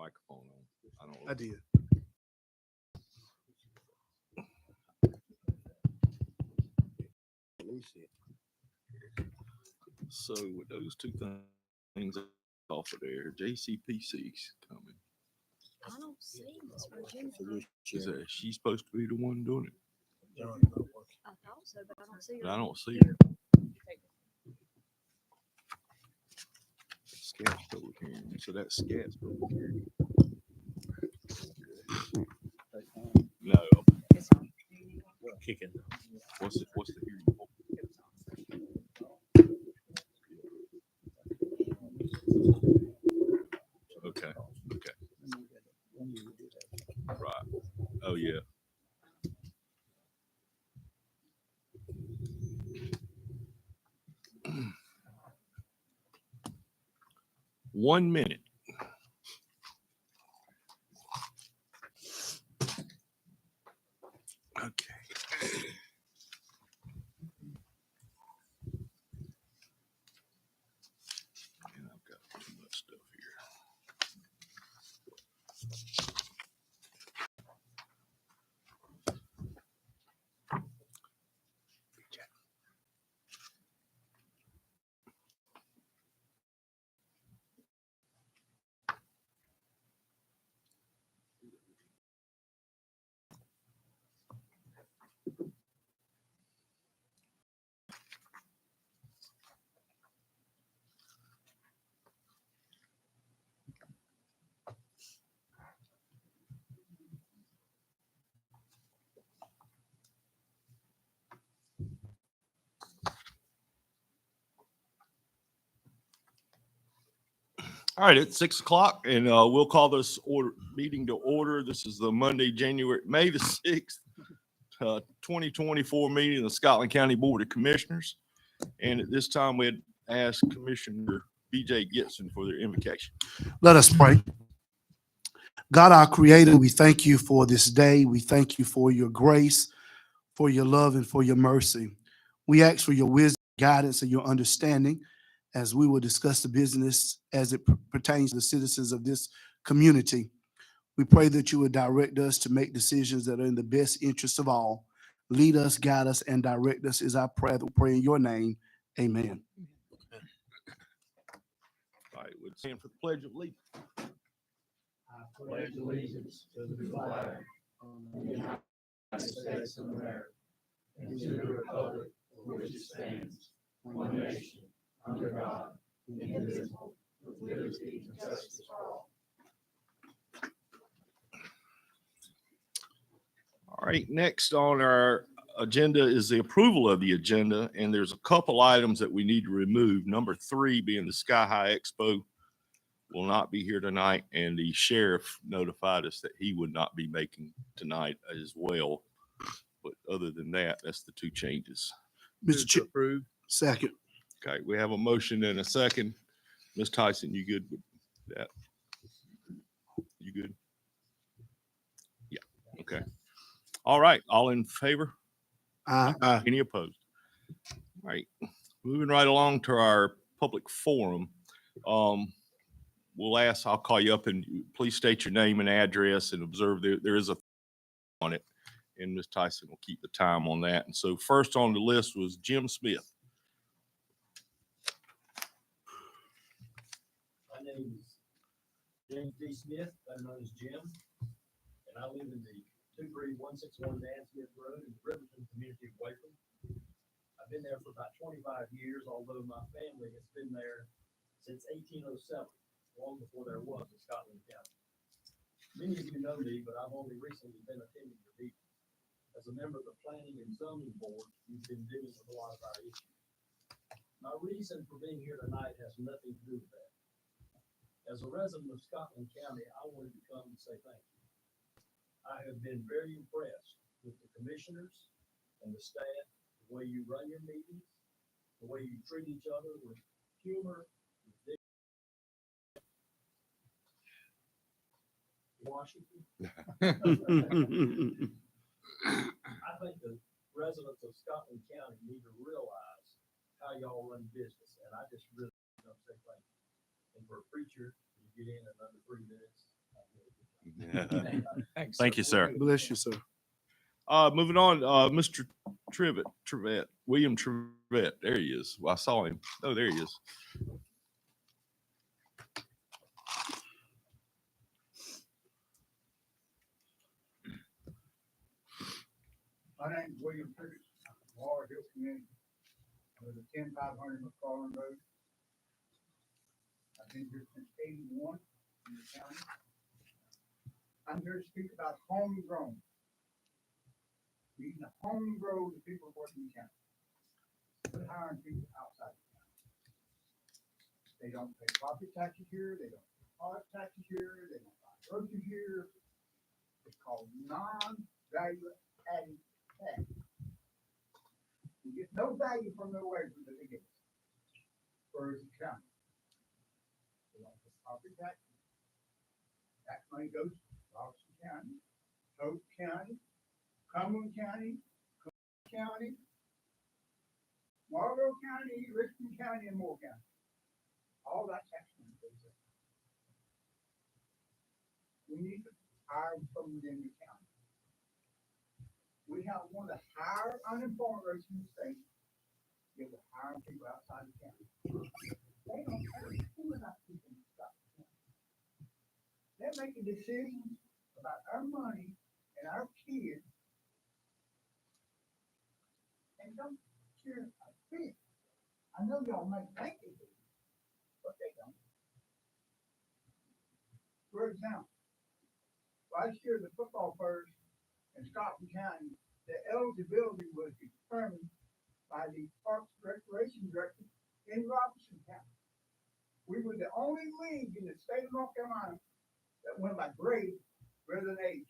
microphone on. I don't know. I did. Let me see it. So with those two things off of there, JCPC's coming. I don't see Miss Virginia. Is that she's supposed to be the one doing it? I thought so, but I don't see But her. I don't see her. Scats public hearing. So that's Scats public hearing. No. It's on. Kicking. What's the hearing? Okay. Okay. Right. Oh yeah. One minute. Okay. And I've got too much stuff here. All right, it's 6 o'clock, and we'll call this meeting to order. This is the Monday, May the 6th, 2024 meeting of the Scotland County Board of Commissioners. And at this time, we'd ask Commissioner BJ Gibson for their invocation. Let us pray. God, our Creator, we thank you for this day. We thank you for your grace, for your love, and for your mercy. We ask for your wisdom, guidance, and your understanding as we will discuss the business as it pertains to the citizens of this community. We pray that you would direct us to make decisions that are in the best interest of all. Lead us, guide us, and direct us is our prayer. We pray in your name. Amen. All right, we'll stand for the Pledge of Allegiance. I pledge allegiance to the flag of the United States of America and to the republic for which it stands, one nation, under God, indivisible, with liberty and justice for all. All right, next on our agenda is the approval of the agenda, and there's a couple items that we need to remove. Number 3 being the Sky High Expo will not be here tonight, and the sheriff notified us that he would not be making tonight as well. But other than that, that's the two changes. Mr. Chair, second. Okay, we have a motion and a second. Ms. Tyson, you good with that? You good? Yeah, okay. All right, all in favor? Aye. Any opposed? All right, moving right along to our public forum. We'll ask, I'll call you up and please state your name and address and observe there is a on it. And Ms. Tyson will keep the time on that. And so first on the list was Jim Smith. My name is James D. Smith, better known as Jim, and I live in the 23161 Dan Smith Road in the Riverton community of Wakeland. I've been there for about 25 years, although my family has been there since 1807. Long before there was in Scotland County. Many of you know me, but I've only recently been attending your meetings. As a member of the Planning and Zoning Board, you've been dealing with a lot of our issues. My reason for being here tonight has nothing to do with that. As a resident of Scotland County, I wanted to come and say thank you. I have been very impressed with the commissioners and the staff, the way you run your meetings, the way you treat each other with humor, Washington. I think the residents of Scotland County need to realize how y'all run business, and I just really don't say thank you. And for a preacher, you get in under 3 minutes, Thank you, sir. Bless you, sir. Moving on, Mr. Trivett, William Trivett. There he is. Well, I saw him. Oh, there he is. My name is William Privet, Laurel Hill Community. I live at 10500 McFarland Road. I've been here since '81 in the county. I'm here to speak about homegrown. We need to homegrow the people working in the county. Quit hiring people outside the county. They don't pay property taxes here, they don't pay product taxes here, they don't buy groceries here. It's called non-value added tax. You get no value from the labor that they get. Whereas the county. They don't pay property taxes. Tax money goes to Robertson County, Hope County, Cumberland County, Cook County, Marlboro County, Richmond County, and Moore County. All that tax money goes there. We need to hire from within the county. We have one of the higher unemployment rates in the state. Yet we're hiring people outside the county. They don't care who about people inside the county. They're making decisions about our money and our kids. And don't care a bit. I know y'all might think they do, but they don't. For example, last year the football players in Scotland County, the eligibility was determined by the Parks and Recreation Director in Robertson County. We were the only league in the state of North Carolina that went by grade rather than age.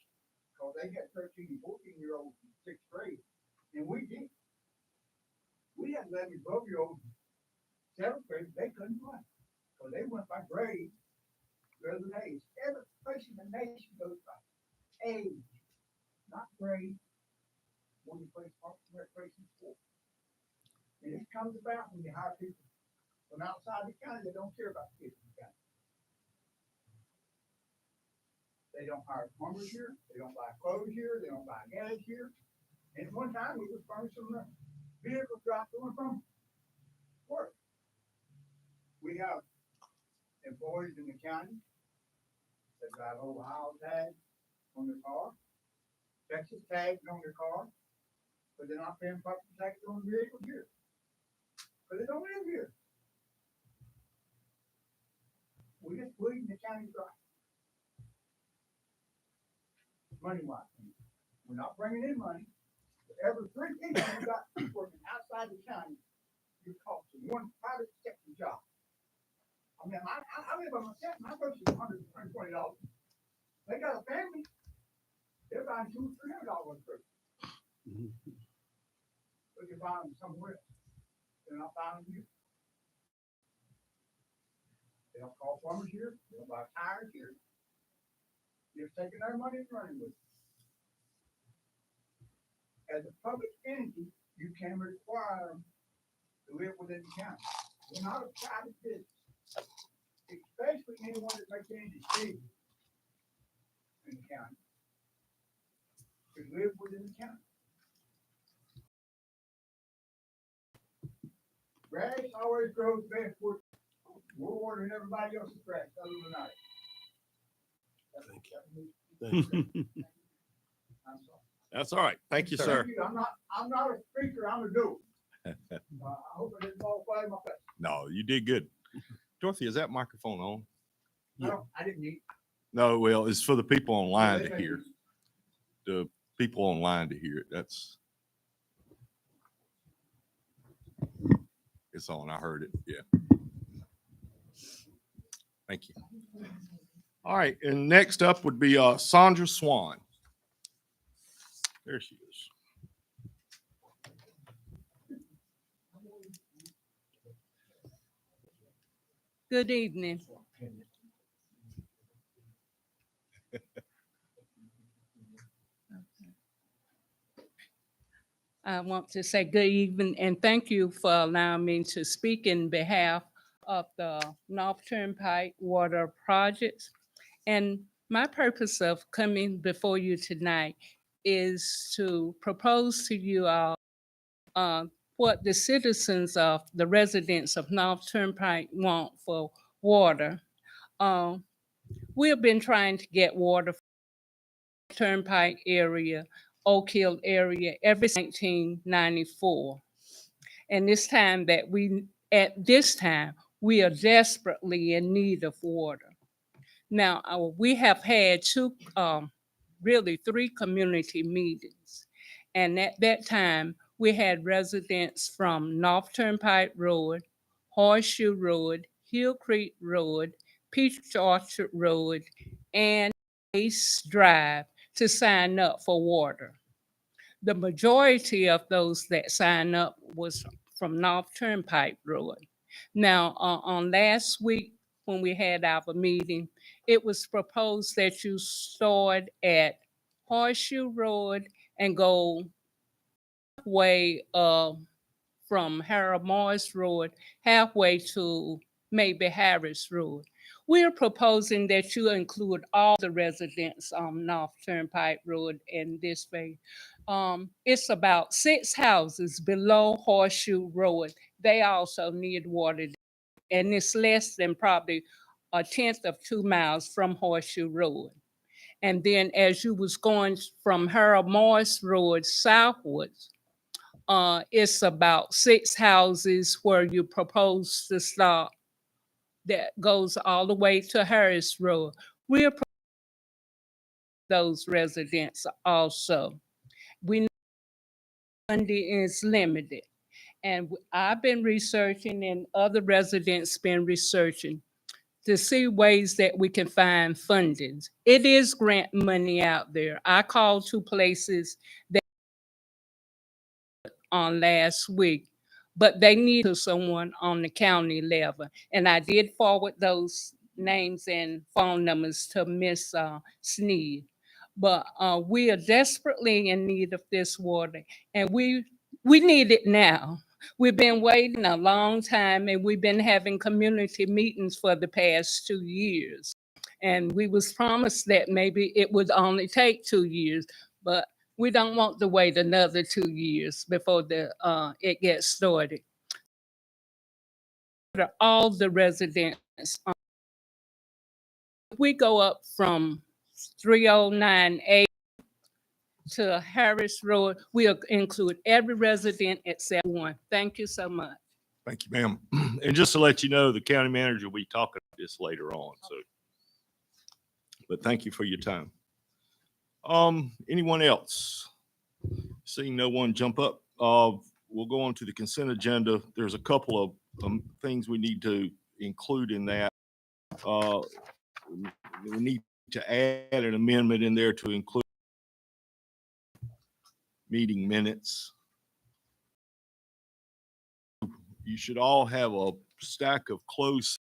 Because they got 13 and 14-year-olds in sixth grade, and we did. We had 11 and 12-year-olds in seventh grade, they couldn't play. So they went by grade rather than age. Every place in the nation goes by age, not grade, when you play Parks and Recreation sport. And this comes about when you hire people from outside the county that don't care about kids in the county. They don't hire plumbers here, they don't buy clothes here, they don't buy gas here. And at one time, we would furnish some vehicles dropped on from work. We have employees in the county that drive Ohio tags on their car, Texas tags on their car, but they're not paying property taxes on the vehicle here. But they don't live here. We just bleeding the county dry. Money wise, we're not bringing in money. For every 3 people you got working outside the county, you cost them one private sector job. I mean, I live by myself. My groceries are $120. They got a family. They're buying $200, $300 worth of groceries. But you're buying them somewhere else. They're not buying them here. They don't call plumbers here. They don't buy tires here. You're taking their money and running with it. As a public entity, you can require them to live within the county. We're not a private business, especially anyone that makes any decisions in the county. To live within the county. Grass always grows best where we're watering everybody else's grass other than ours. Thank you. I'm sorry. That's all right. Thank you, sir. Thank you. I'm not a speaker, I'm a doer. I hope I didn't fall flat in my face. No, you did good. Dorothy, is that microphone on? No, I didn't need. No, well, it's for the people online to hear. The people online to hear it. That's. It's on. I heard it. Yeah. Thank you. All right. And next up would be Sandra Swan. There she is. Good evening. I want to say good evening and thank you for allowing me to speak in behalf of the North Turnpike Water Projects. And My purpose of coming before you tonight is to propose to you all what the citizens of the residents of North Turnpike want for water. Uh, we have been trying to get water from the Turnpike area, Oak Hill area, ever since 1994. And at this time, we are desperately in need of water. Now, we have had really three community meetings. And at that time, we had residents from North Turnpike Road, Horseshoe Road, Hill Creek Road, Peach Orchard Road, and Ace Drive to sign up for water. The majority of those that signed up was from North Turnpike Road. Now, on last week, when we had our meeting, it was proposed that you start at Horseshoe Road and go halfway from Harold Morris Road, halfway to maybe Harris Road. We're proposing that you include all the residents on North Turnpike Road in this way. It's about 6 houses below Horseshoe Road. They also need water, and it's less than probably 1/10 of 2 miles from Horseshoe Road. And then as you was going from Harold Morris Road southwards, it's about 6 houses where you propose to stop that goes all the way to Harris Road. We're those residents also. We know funding is limited. And I've been researching and other residents been researching to see ways that we can find fundings. It is grant money out there. I called 2 places that on last week, but they need to someone on the county level. And I did forward those names and phone numbers to Miss Sneed. But we are desperately in need of this water, and we need it now. We've been waiting a long time, and we've been having community meetings for the past 2 years. And we was promised that maybe it would only take 2 years, but we don't want to wait another 2 years before it gets started. All the residents, we go up from 309A to Harris Road, we'll include every resident except one. Thank you so much. Thank you, ma'am. And just to let you know, the county manager will be talking about this later on, so. But thank you for your time. Anyone else? Seeing no one jump up, we'll go on to the consent agenda. There's a couple of things we need to include in that. We need to add an amendment in there to include meeting minutes. You should all have a stack of closed,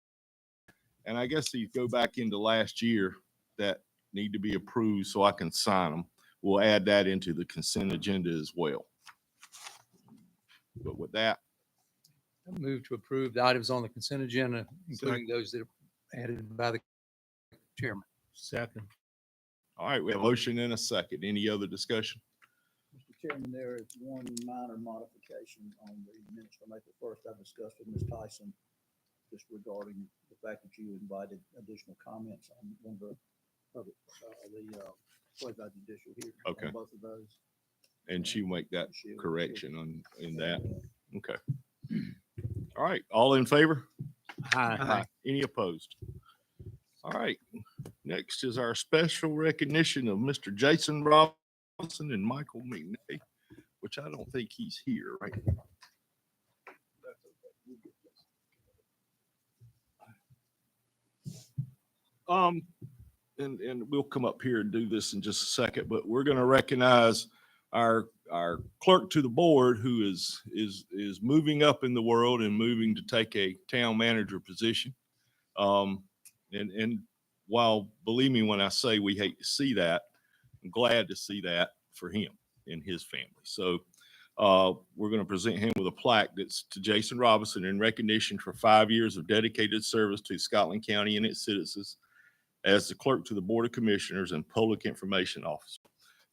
and I guess these go back into last year that need to be approved so I can sign them. We'll add that into the consent agenda as well. But with that, I move to approve the items on the consent agenda, including those that are added by the chairman. Second. all right, we have a motion and a second. Any other discussion? Mr. Chairman, there is one minor modification on the minutes from April 1st. I discussed with Ms. Tyson just regarding the fact that you invited additional comments on one of the quasi-judicial hearing. Okay. On both of those. And she'll make that She'll- correction in that. Okay. All right, all in favor? Aye. Any opposed? All right, next is our special recognition of Mr. Jason Robinson and Michael McNay, which I don't think he's here, right? And we'll come up here and do this in just a second, but we're going to recognize our clerk to the board who is moving up in the world and moving to take a town manager position. And while, believe me when I say we hate to see that, I'm glad to see that for him and his family. So we're going to present him with a plaque that's to Jason Robinson in recognition for 5 years of dedicated service to Scotland County and its citizens as the clerk to the Board of Commissioners and Public Information Officer.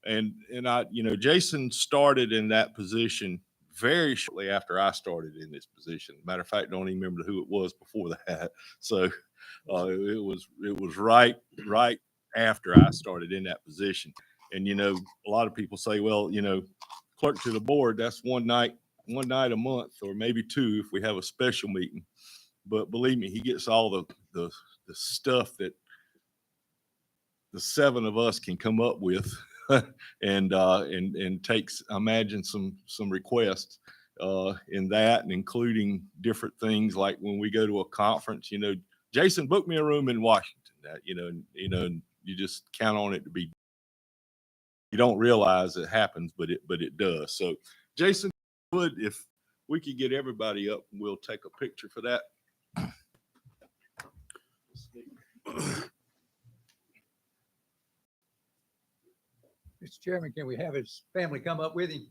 And I, Jason started in that position very shortly after I started in this position. Matter of fact, don't even remember who it was before that. So it was right after I started in that position. And, a lot of people say, well, clerk to the board, that's one night a month, or maybe two if we have a special meeting. But believe me, he gets all the stuff that the seven of us can come up with and takes, imagine some requests in that, and including different things like when we go to a conference, Jason booked me a room in Washington, that, and you just count on it to be, you don't realize it happens, but it does. So Jason, if we could get everybody up, we'll take a picture for that. Mr. Chairman, can we have his family come up with him?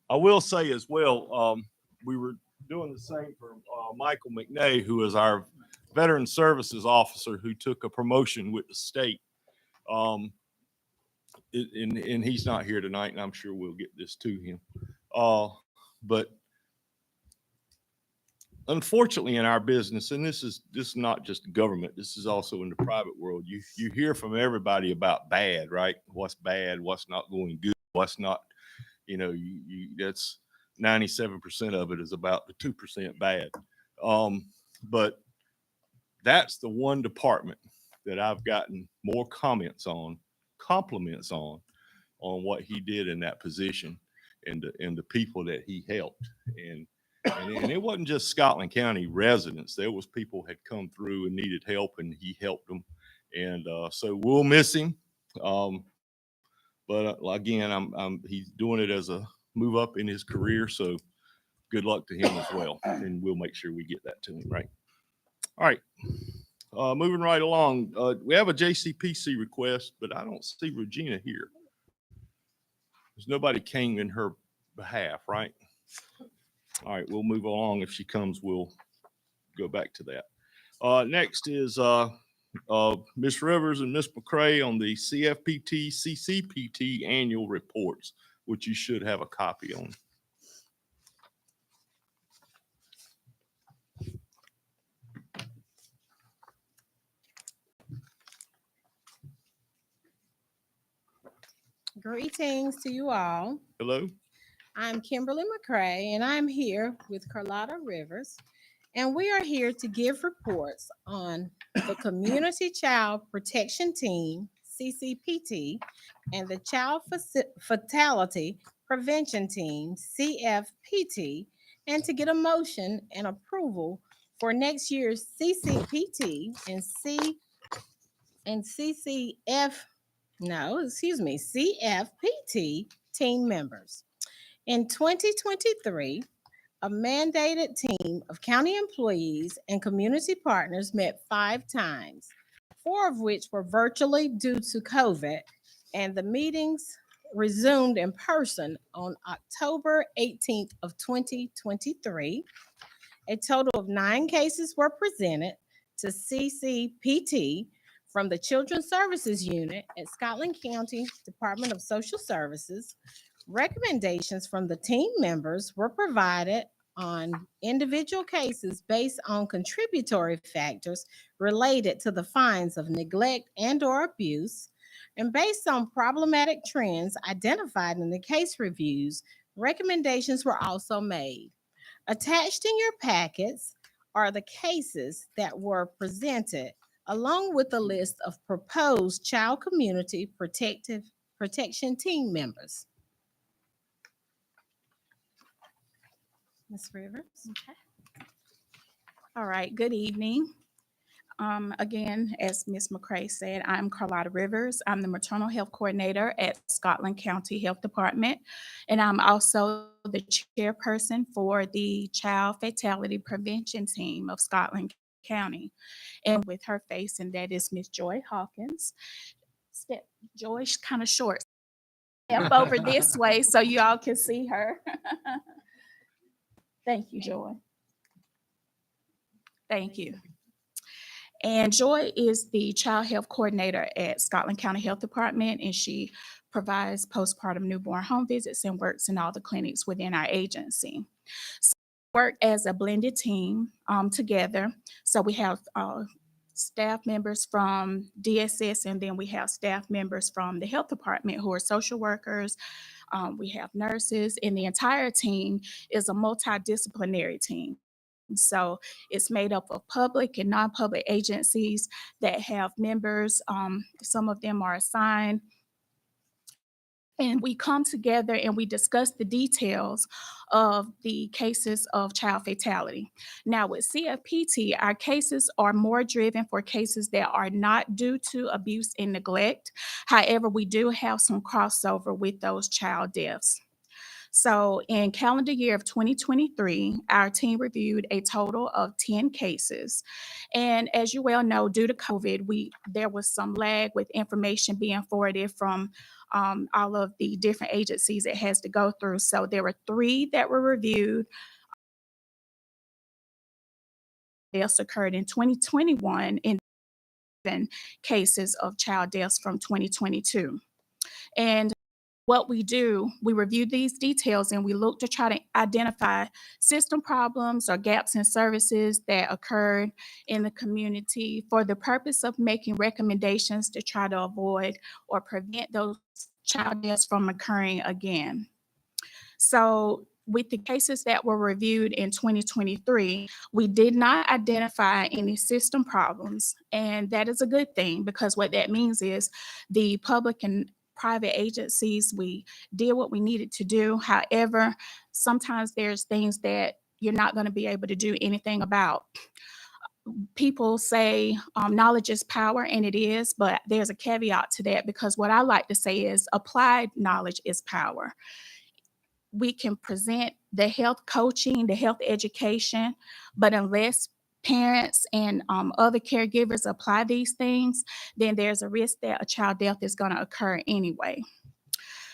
I will say as well, we were doing the same for Michael McNay, who is our Veteran Services Officer who took a promotion with the state. And he's not here tonight, and I'm sure we'll get this to him. But unfortunately in our business, and this is not just government, this is also in the private world, you hear from everybody about bad, right? What's bad, what's not going good, what's not, that's 97% of it is about the 2% bad. But that's the one department that I've gotten more compliments on what he did in that position and the people that he helped. And it wasn't just Scotland County residents. There was people had come through and needed help, and he helped them. And so we'll miss him. But again, he's doing it as a move up in his career. So good luck to him as well. And we'll make sure we get that to him, right? All right. Moving right along. We have a JCPC request, but I don't see Regina here. There's nobody came in her behalf, right? All right, we'll move along. If she comes, we'll go back to that. Next is Ms. Rivers and Ms. McCray on the CFPT, CCPT annual reports, which you should have a copy on. Greetings to you all. Hello. I'm Kimberly McCray, and I'm here with Carlotta Rivers, and we are here to give reports on the Community Child Protection Team, CCPT, and the Child Fatality Prevention Team, CFPT, and to get a motion and approval for next year's CCPT and CFPT team members. In 2023, a mandated team of county employees and community partners met 5 times, 4 of which were virtually due to COVID, and the meetings resumed in person on October 18th of 2023. A total of 9 cases were presented to CCPT from the Children's Services Unit at Scotland County Department of Social Services. Recommendations from the team members were provided on individual cases based on contributory factors related to the fines of neglect and/or abuse, And based on problematic trends identified in the case reviews, recommendations were also made. Attached in your packets are the cases that were presented, along with a list of proposed child community protection team members. Ms. Rivers? All right, good evening. Again, as Ms. McCray said, I'm Carlotta Rivers. I'm the maternal health coordinator at Scotland County Health Department, and I'm also the chairperson for the Child Fatality Prevention Team of Scotland County. And with her face, and that is Ms. Joy Hawkins. Joy's kind of short. Step over this way so you all can see her. Thank you, Joy. Thank you. And Joy is the child health coordinator at Scotland County Health Department, and she provides postpartum newborn home visits and works in all the clinics within our agency. So we work as a blended team together. So we have staff members from DSS, and then we have staff members from the health department who are social workers. We have nurses, and the entire team is a multidisciplinary team. So it's made up of public and non-public agencies that have members. Some of them are assigned. And we come together and we discuss the details of the cases of child fatality. Now with CFPT, our cases are more driven for cases that are not due to abuse and neglect. However, we do have some crossover with those child deaths. So in calendar year of 2023, our team reviewed a total of 10 cases. And as you well know, due to COVID, there was some lag with information being forwarded from all of the different agencies it has to go through. So there were 3 that were reviewed. Deaths occurred in 2021 and 7 cases of child deaths from 2022. And what we do, we review these details and we look to try to identify system problems or gaps in services that occurred in the community for the purpose of making recommendations to try to avoid or prevent those child deaths from occurring again. So with the cases that were reviewed in 2023, we did not identify any system problems. And that is a good thing, because what that means is the public and private agencies, we did what we needed to do. However, sometimes there's things that you're not going to be able to do anything about. People say knowledge is power, and it is, but there's a caveat to that, because what I like to say is applied knowledge is power. We can present the health coaching, the health education, but unless parents and other caregivers apply these things, then there's a risk that a child death is going to occur anyway.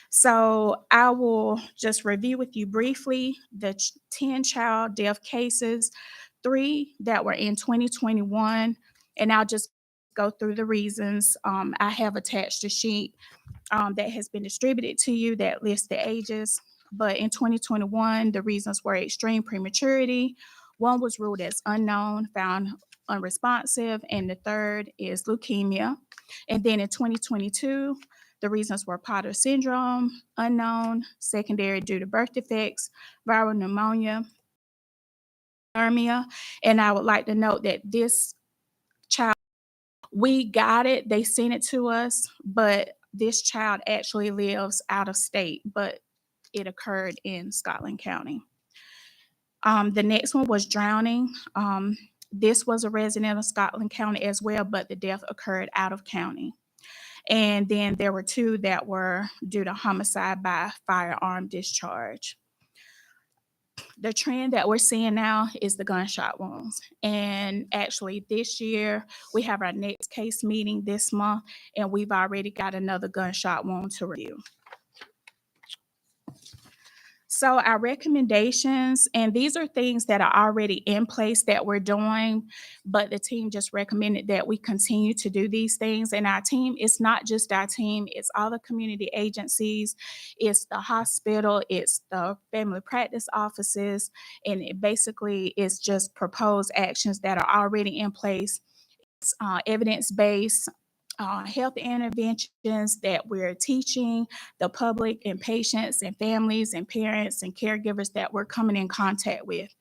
So I will just review with you briefly the 10 child death cases, 3 that were in 2021, and I'll just go through the reasons. I have attached a sheet that has been distributed to you that lists the ages. But in 2021, the reasons were extreme prematurity. 1 was ruled as unknown, found unresponsive, and the 3rd is leukemia. And then in 2022, the reasons were Potter syndrome, unknown, secondary due to birth defects, viral pneumonia, hypothermia. And I would like to note that this child, we got it, they sent it to us, but this child actually lives out of state, but it occurred in Scotland County. The next one was drowning. This was a resident of Scotland County as well, but the death occurred out of county. And then there were 2 that were due to homicide by firearm discharge. The trend that we're seeing now is the gunshot wounds. And actually this year, we have our next case meeting this month, and we've already got another gunshot wound to review. So our recommendations, and these are things that are already in place that we're doing, but the team just recommended that we continue to do these things. And our team, it's not just our team, it's all the community agencies, it's the hospital, it's the family practice offices, and it basically is just proposed actions that are already in place. It's evidence-based. health interventions that we're teaching the public and patients and families and parents and caregivers that we're coming in contact with.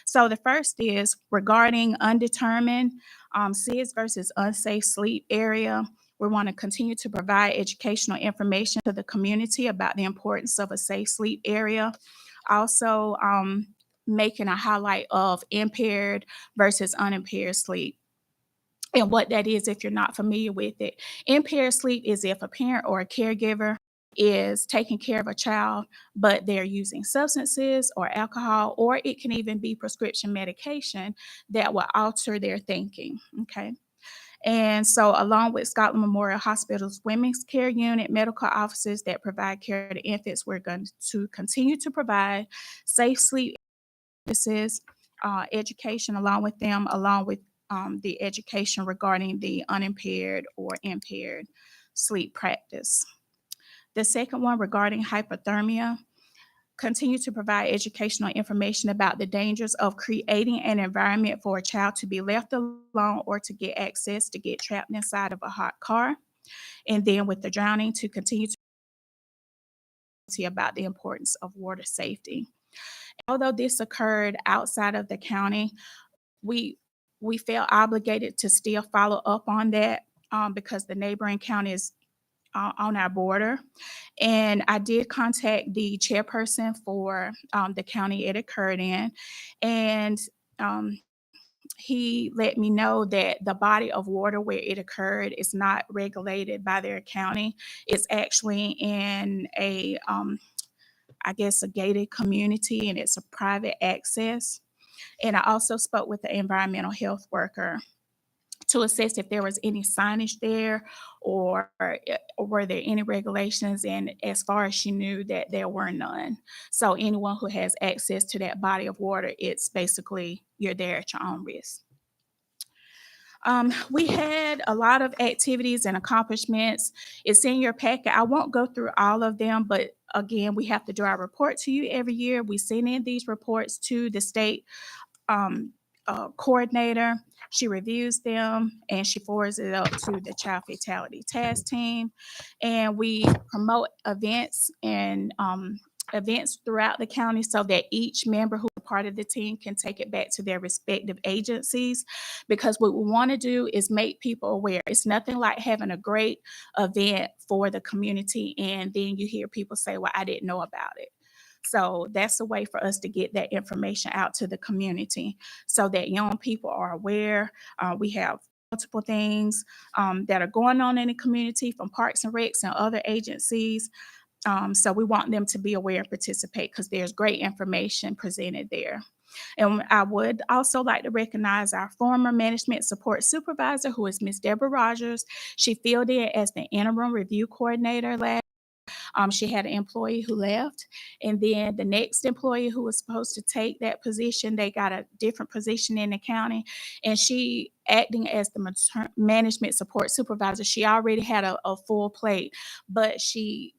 So the first is regarding undetermined SIDS versus unsafe sleep area. We want to continue to provide educational information to the community about the importance of a safe sleep area. Also, making a highlight of impaired versus unimpaired sleep. And what that is, if you're not familiar with it. Impaired sleep is if a parent or a caregiver is taking care of a child, but they're using substances or alcohol, or it can even be prescription medication that will alter their thinking, okay? And so along with Scotland Memorial Hospital's Women's Care Unit, medical officers that provide care to infants, we're going to continue to provide safe sleep services, education along with them, along with the education regarding the unimpaired or impaired sleep practice. The second one regarding hypothermia, continue to provide educational information about the dangers of creating an environment for a child to be left alone or to get access to get trapped inside of a hot car. And then with the drowning, to continue to see about the importance of water safety. Although this occurred outside of the county, we felt obligated to still follow up on that because the neighboring county is on our border. And I did contact the chairperson for the county it occurred in, and he let me know that the body of water where it occurred is not regulated by their county. It's actually in a, I guess, a gated community, and it's a private access. And I also spoke with the environmental health worker to assess if there was any signage there or were there any regulations. And as far as she knew, that there were none. So anyone who has access to that body of water, it's basically you're there at your own risk. We had a lot of activities and accomplishments. It's in your packet. I won't go through all of them, but again, we have to do our report to you every year. We send in these reports to the state coordinator. She reviews them and she forwards it up to the Child Fatality Task Team. And we promote events and events throughout the county so that each member who's a part of the team can take it back to their respective agencies. Because what we want to do is make people aware. It's nothing like having a great event for the community and then you hear people say, well, I didn't know about it. So that's a way for us to get that information out to the community so that young people are aware. We have multiple things that are going on in the community from Parks and Recs and other agencies. So we want them to be aware and participate because there's great information presented there. And I would also like to recognize our former management support supervisor, who is Ms. Deborah Rogers. She filled in as the interim review coordinator last. She had an employee who left, and then the next employee who was supposed to take that position, they got a different position in the county, and she acting as the management support supervisor, she already had a full plate, but she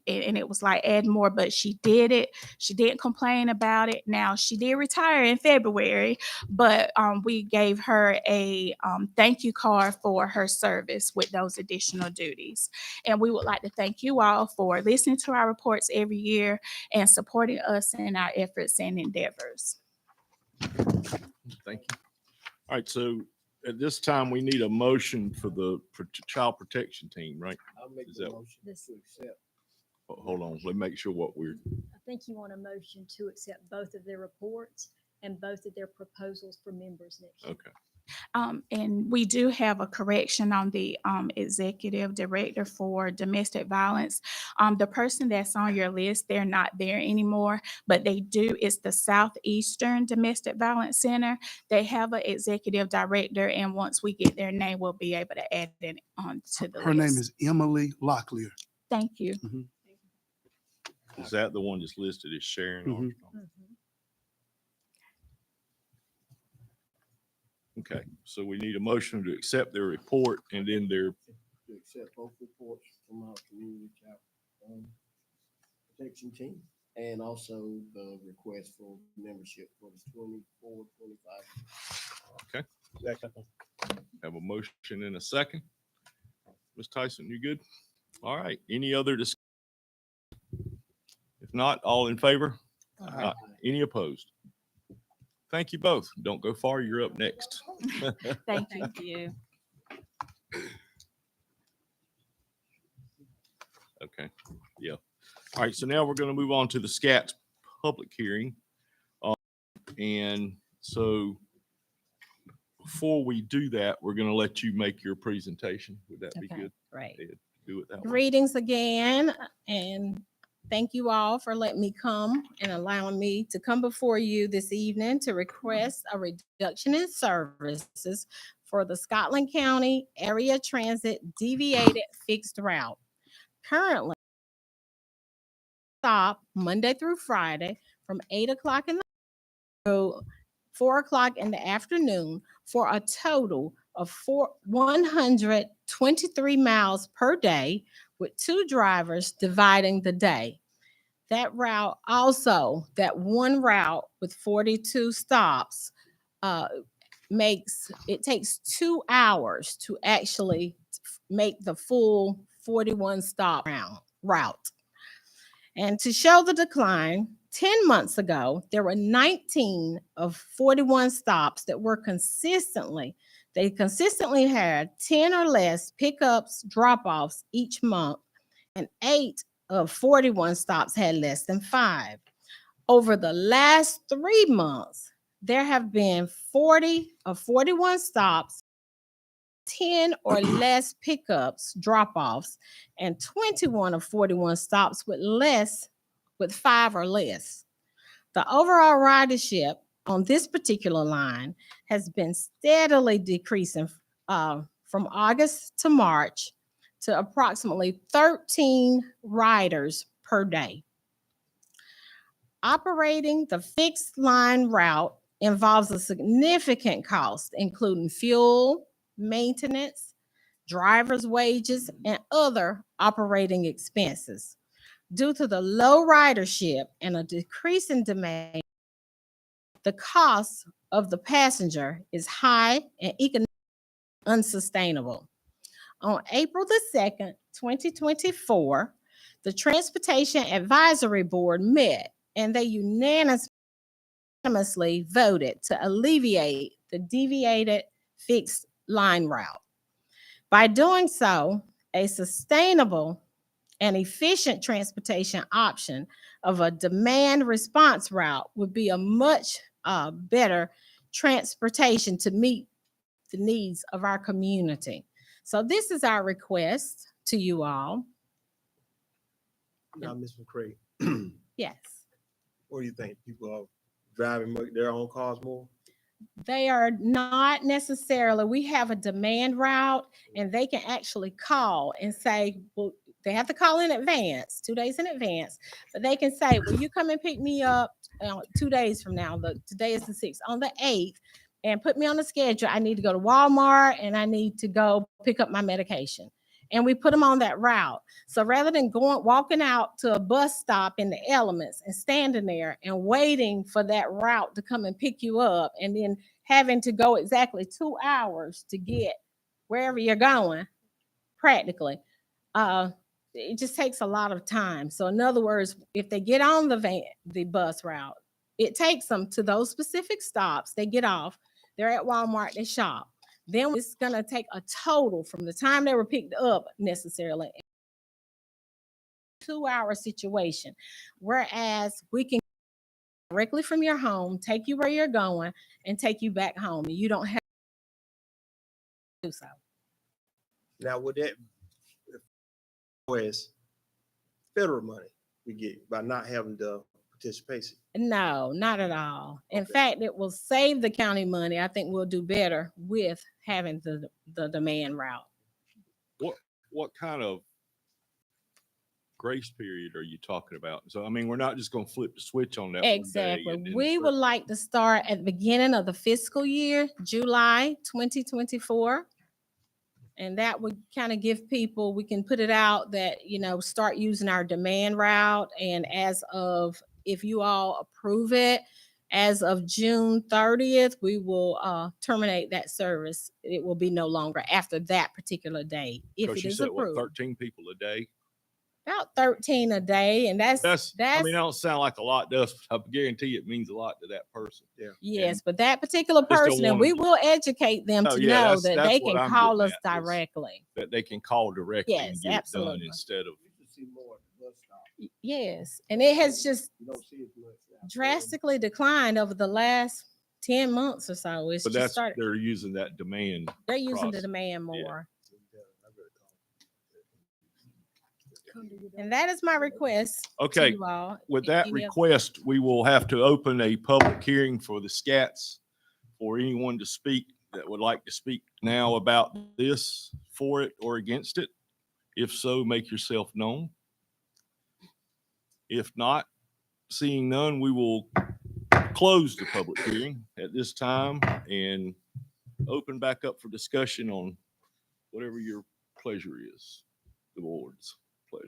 and it was like add more, but she did it. She didn't complain about it. Now she did retire in February, but we gave her a thank you card for her service with those additional duties. And we would like to thank you all for listening to our reports every year and supporting us in our efforts and endeavors. Thank you. All right, so at this time, we need a motion for the child protection team, right? I'll make Is the that- motion to accept. Hold on, let me make sure what we're, I think you want a motion to accept both of their reports and both of their proposals for members next year. okay. And we do have a correction on the executive director for domestic violence. The person that's on your list, they're not there anymore, but they do. It's the Southeastern Domestic Violence Center. They have an executive director, and once we get their name, we'll be able to add it on to the list. Her name is Emily Locklear. Thank you. Is that the one that's listed as Sharon Mhm. Armstrong? Mhm. Okay, so we need a motion to accept their report and then their, To accept both reports from our community child protection team and also the request for membership for the 24-25. have a motion in a second. Ms. Tyson, you good? All right. Any other discussion? If not, all in favor? Any opposed? Thank you both. Don't go far. You're up next. Thank you. Okay. Yeah. All right. So now we're going to move on to the SCAT's public hearing. And so before we do that, we're going to let you make your presentation. Would that be Okay, good? great. Ed, do it that way. Greetings again, and thank you all for letting me come and allowing me to come before you this evening to request a reduction in services for the Scotland County Area Transit Deviated Fixed Route. Currently, stop Monday through Friday from 8 o'clock in the to 4 o'clock in the afternoon for a total of 123 miles per day with 2 drivers dividing the day. That route also, that one route with 42 stops, takes 2 hours to actually make the full 41 stop route. And to show the decline, 10 months ago, there were 19 of 41 stops that were they consistently had 10 or less pickups, drop-offs each month, and 8 of 41 stops had less than 5. Over the last 3 months, there have been 40 of 41 stops, 10 or less pickups, drop-offs, and 21 of 41 stops with 5 or less. The overall ridership on this particular line has been steadily decreasing from August to March to approximately 13 riders per day. Operating the fixed line route involves a significant cost, including fuel, maintenance, driver's wages, and other operating expenses. Due to the low ridership and a decrease in demand, the cost of the passenger is high and economically unsustainable. On April the 2nd, 2024, the Transportation Advisory Board met and they unanimously voted to alleviate the deviated fixed line route. By doing so, a sustainable and efficient transportation option of a demand response route would be a much better transportation to meet the needs of our community. So this is our request to you all. Now, Ms. McCray, Yes. what do you think? People are driving their own cars more? They are not necessarily. We have a demand route and they can actually call and say, well, they have to call in advance, 2 days in advance, but they can say, will you come and pick me up 2 days from now? Today is the 6th, on the 8th, and put me on the schedule. I need to go to Walmart and I need to go pick up my medication. And we put them on that route. So rather than walking out to a bus stop in the elements and standing there and waiting for that route to come and pick you up and then having to go exactly 2 hours to get wherever you're going, practically, it just takes a lot of time. So in other words, if they get on the bus route, it takes them to those specific stops. They get off, they're at Walmart, they shop. Then it's going to take a total from the time they were picked up necessarily 2-hour situation. Whereas we can directly from your home, take you where you're going and take you back home. And you don't have to do so. Now, would that as federal money we get by not having the participation? No, not at all. In Okay. fact, it will save the county money. I think we'll do better with having the demand route. What kind of grace period are you talking about? So, I mean, we're not just going to flip the switch on that. one day Exactly. and then We would like to start at the beginning of the fiscal year, July 2024. And that would kind of give people, we can put it out that, start using our demand route. And as of, if you all approve it, as of June 30th, we will terminate that service. It will be no longer after that particular day, if Because it you is said, what, approved. 13 people a day? About 13 a day, and I that's, mean, that don't sound like a lot to us, but I guarantee it means a lot to that person. Yeah. yes, but that particular just don't person, and want we them to- will educate them Oh, to yeah, know that's- that that's they what can I'm call getting us at, is directly. That they can call directly and Yes, get it done absolutely. instead of, We used to see more at the bus stop. Yes, and it has just You don't see as much now. drastically declined over the last 10 months or so. It's but just that's, started, they're using that demand. they're using the process. demand Yeah. more. And that is my request. to Okay, you all. with that Any other- request, we will have to open a public hearing for the scats for anyone to speak that would like to speak now about this, for it or against it. If so, make yourself known. If not, seeing none, we will close the public hearing at this time and open back up for discussion on whatever your pleasure is, the board's pleasure.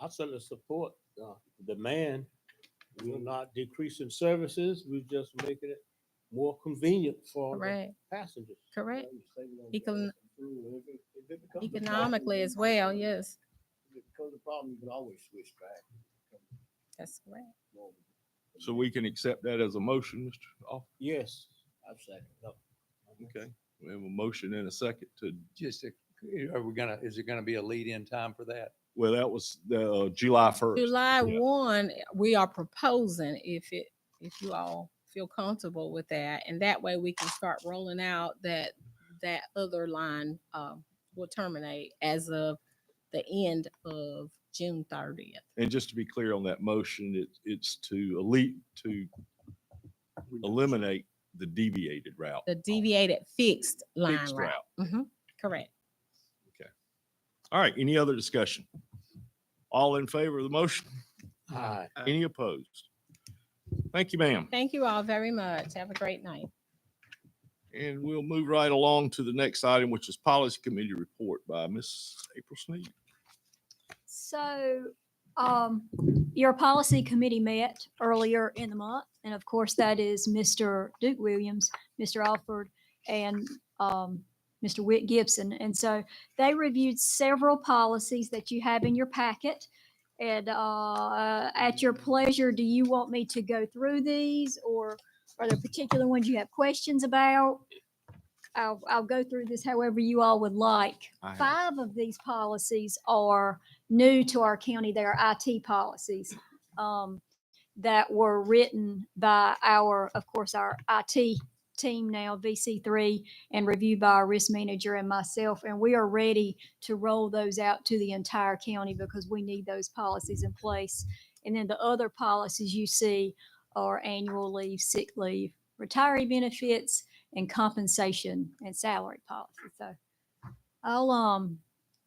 I certainly support demand. We're not decreasing services. We're just making it more convenient for the Correct, passengers. correct. Econ- Econ- Economically as well, yes, If it becomes a problem, you can always switch back. that's correct. So we can accept that as a motion, Mr. Off. Yes. I've seconded. Okay, we have a motion and a second to, Just, is it gonna be a lead-in time for that? well, that was the July 1st. July Yeah. 1, we are proposing if you all feel comfortable with that, and that way we can start rolling out that other line will terminate as of the end of June 30th. And just to be clear on that motion, it's to eliminate the deviated route. The deviated fixed line Fixed route. Correct. All right, any other discussion? All in favor of the motion? Aye. Any opposed? Thank you, ma'am. Thank you all very much. Have a great night. And we'll move right along to the next item, which is policy committee report by Miss April Sneed. So, your policy committee met earlier in the month, and of course, that is Mr. Duke Williams, Mr. Alford, and, Mr. Whit Gibson. And so they reviewed several policies that you have in your packet. And, at your pleasure, do you want me to go through these, or are there particular ones you have questions about? I'll go through this however you all would like. I have- 5 of these policies are new to our county. They are IT policies that were written by of course, our IT team now, VC3, and reviewed by our risk manager and myself. And we are ready to roll those out to the entire county because we need those policies in place. And then the other policies you see are annual leave, sick leave, retiree benefits, and compensation and salary policy. So I'll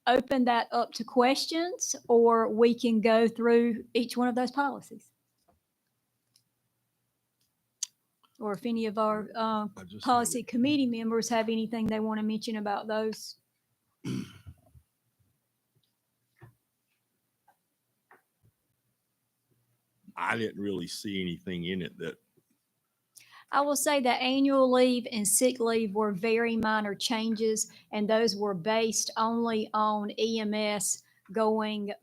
open that up to questions, or we can go through each one of those policies. Or if any of our I just have policy it. committee members have anything they want to mention about those. I didn't really see anything in it that, I will say that annual leave and sick leave were very minor changes, and those were based only on EMS going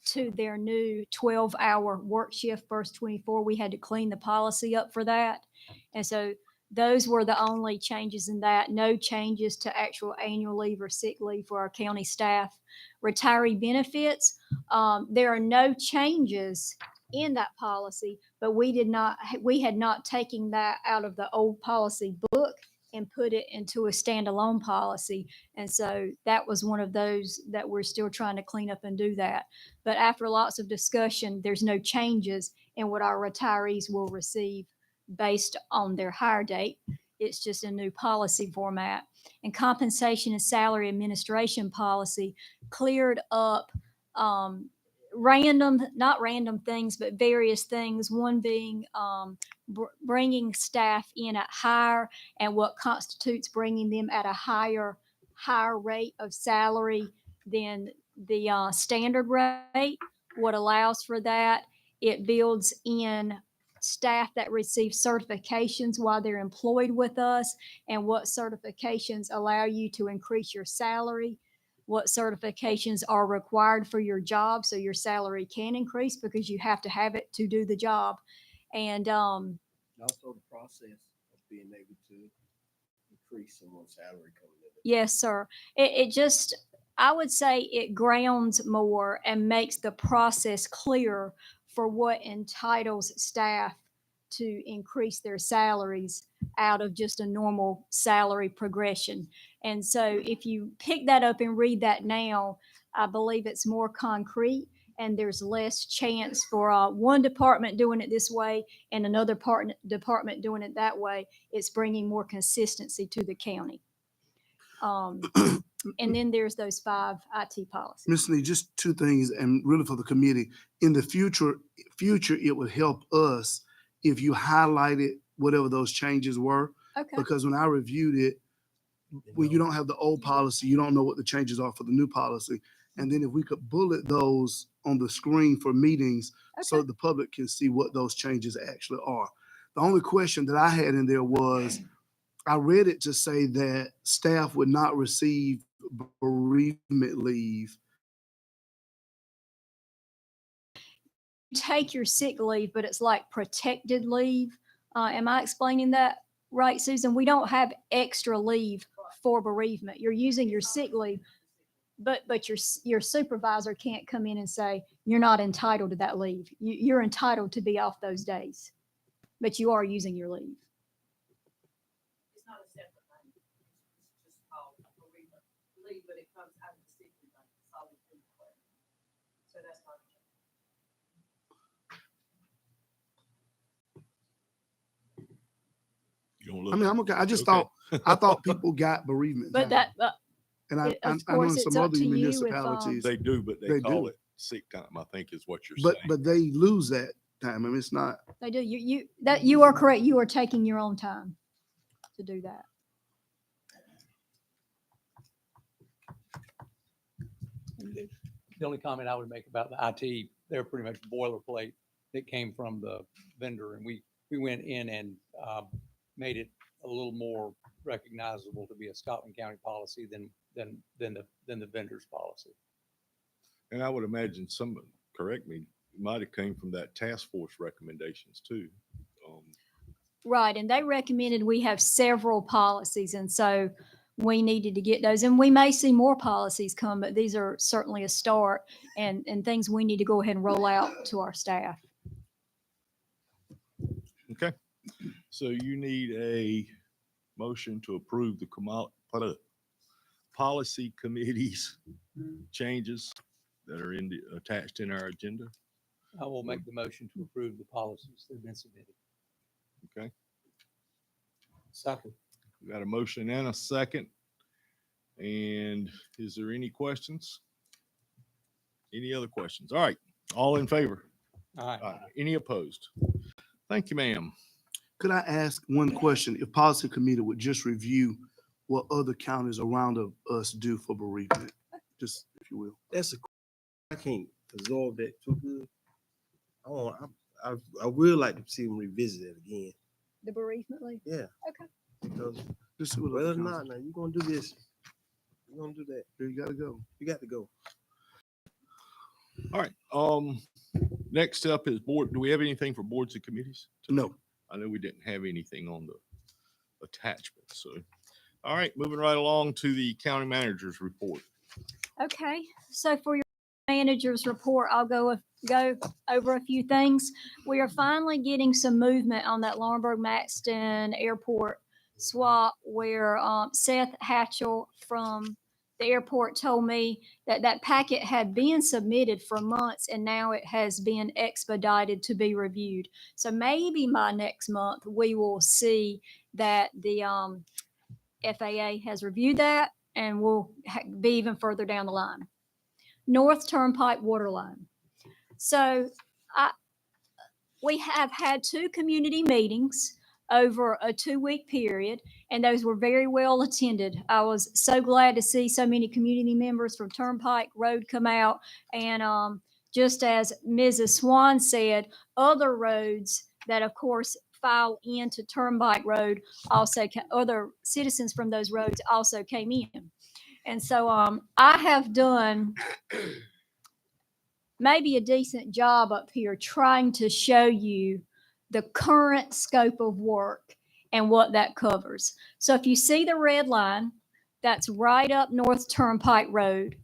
to their new 12-hour work shift versus 24. We had to clean the policy up for that. And so those were the only changes in that. No changes to actual annual leave or sick leave for our county staff. Retiree benefits, there are no changes in that policy, but we had not taken that out of the old policy book and put it into a standalone policy. And so that was one of those that we're still trying to clean up and do that. But after lots of discussion, there's no changes in what our retirees will receive based on their hire date. It's just a new policy format. And compensation and salary administration policy cleared up not random things, but various things. One being bringing staff in at higher, and what constitutes bringing them at a higher rate of salary than the standard rate. What allows for that It builds in staff that receive certifications while they're employed with us, and what certifications allow you to increase your salary, what certifications are required for your job so your salary can increase because you have to have it to do the job. And Also the process of being able to increase someone's salary coming in. yes, sir. It just, I would say it grounds more and makes the process clearer for what entitles staff to increase their salaries out of just a normal salary progression. And so if you pick that up and read that now, I believe it's more concrete and there's less chance for one department doing it this way and another department doing it that way. It's bringing more consistency to the county. And then there's those 5 IT policies. Ms. Lee, just 2 things, and really for the committee. In the future, it would help us if you highlighted whatever those changes were, Okay. because when I reviewed it, when you don't have the old policy, you don't know what the changes are for the new policy. And then if we could bullet those on the screen for meetings so Okay. the public can see what those changes actually are. The only question that I had in there was, I read it to say that staff would not receive bereavement leave. Take your sick leave, but it's like protected leave. Am I explaining that right, Susan? We don't have extra leave for bereavement. You're using your sick leave, but your supervisor can't come in and say, you're not entitled to that leave. You're entitled to be off those days, but you are using your leave. It's not a separate line. It's just called bereavement leave, but it comes out of the sick leave line. It's all included. So that's not. You don't look. I mean, I'm okay. I just Okay. I thought people got bereavement But time. that, And I of know in course, it's some up other to you if, municipalities, They do, but They they call do. it sick time, I think is what you're but saying. they lose that time. I mean, it's not. they do, you are correct. You are taking your own time to do that. The only comment I would make about the IT, they're pretty much boilerplate that came from the vendor, and we went in and made it a little more recognizable to be a Scotland County policy than the vendor's policy. And I would imagine correct me, it might have came from that task force recommendations too. Right, and they recommended we have several policies, and so we needed to get those. And we may see more policies come, but these are certainly a start and things we need to go ahead and roll out to our staff. Okay, so you need a motion to approve the policy committee's changes that are attached in our agenda. I will make the motion to approve the policies that have been submitted. Okay, Second. we got a motion and a second. And is there any questions? Any other questions? All right, all in favor? All right. Any opposed? Thank you, ma'am. Could I ask one question? If policy committee would just review what other counties around us do for bereavement, just if you will. I can't absorb that too good. I would like to see them revisit it again. The bereavement leave? Yeah. Okay. Because Just see what whether other or counties- not, now you're gonna do this, you're gonna do that. You gotta go. You got to go. All right, next up is board. Do we have anything for boards and committees? No. I know we didn't have anything on the attachment, so. All right, moving right along to the county manager's report. Okay, so for your manager's report, I'll go over a few things. We are finally getting some movement on that Laurinburg-Maxton Airport swap where Seth Hatchell from the airport told me that that packet had been submitted for months and now it has been expedited to be reviewed. So maybe by next month, we will see that the FAA has reviewed that and we'll be even further down the line. North Turnpike water line. So we have had 2 community meetings over a 2-week period, and those were very well attended. I was so glad to see so many community members from Turnpike Road come out and just as Mrs. Swan said, other roads that of course file into Turnpike Road also, other citizens from those roads also came in. And so I have done maybe a decent job up here trying to show you the current scope of work and what that covers. So if you see the red line, that's right up North Turnpike Road.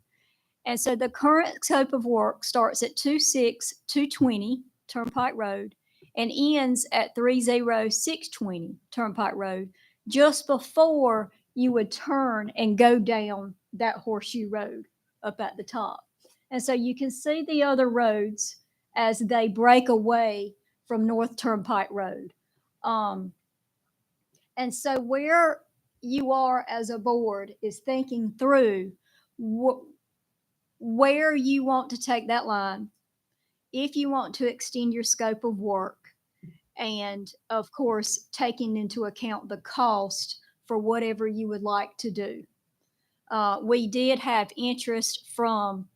And so the current scope of work starts at 26220 Turnpike Road and ends at 30620 Turnpike Road, just before you would turn and go down that horseshoe road up at the top. And so you can see the other roads as they break away from North Turnpike Road. And so where you are as a board is thinking through where you want to take that line, if you want to extend your scope of work, and of course, taking into account the cost for whatever you would like to do. We did have interest from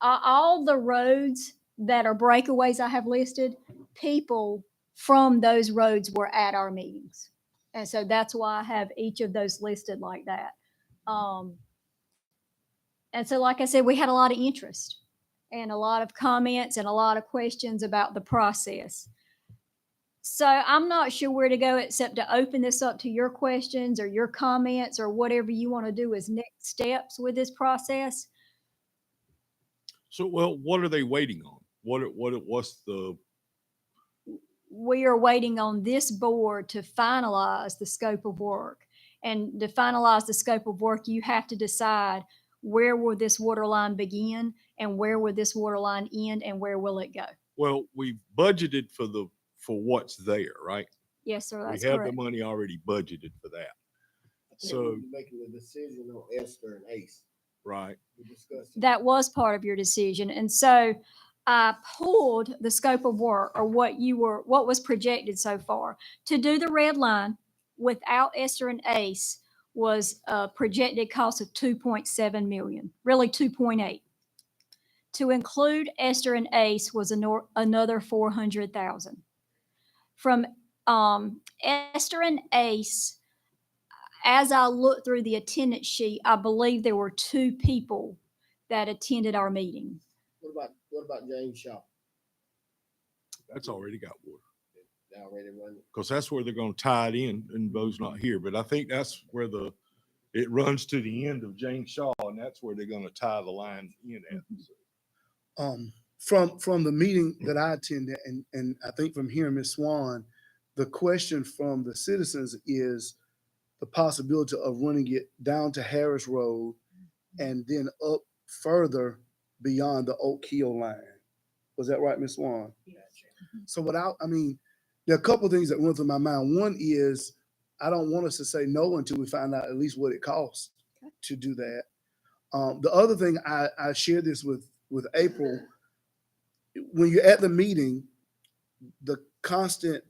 all the roads that are breakaways I have listed. People from those roads were at our meetings. And so that's why I have each of those listed like that. And so, like I said, we had a lot of interest and a lot of comments and a lot of questions about the process. So I'm not sure where to go except to open this up to your questions or your comments or whatever you want to do as next steps with this process. So, well, what are they waiting on? What's the, We are waiting on this board to finalize the scope of work. And to finalize the scope of work, you have to decide where will this water line begin and where will this water line end and where will it go? well, we've budgeted for what's there, right? Yes, sir, We that's have the correct. money already budgeted for that. I think So- we're making a decision on Esther and Ace. Right. We discussed it. That was part of your decision. And so I pulled the scope of work or what was projected so far. To do the red line without Esther and Ace was a projected cost of 2.7 million, really 2.8. To include Esther and Ace was another 400,000. From Esther and Ace, as I looked through the attendance sheet, I believe there were 2 people that attended our meeting. What about James Shaw? That's already got water. They already running. Because that's where they're going to tie it in, and Bo's not here. But I think that's where it runs to the end of James Shaw, and that's where they're going to tie the line in at. From the meeting that I attended, and I think from hearing Ms. Swan, the question from the citizens is the possibility of running it down to Harris Road and then up further beyond the Oak Hill line. Was that right, Ms. Swan? So I mean, there are a couple of things that run through my mind. One is I don't want us to say no until we find out at least what it costs to do that. The other thing, I shared this with April. When you're at the meeting, the constant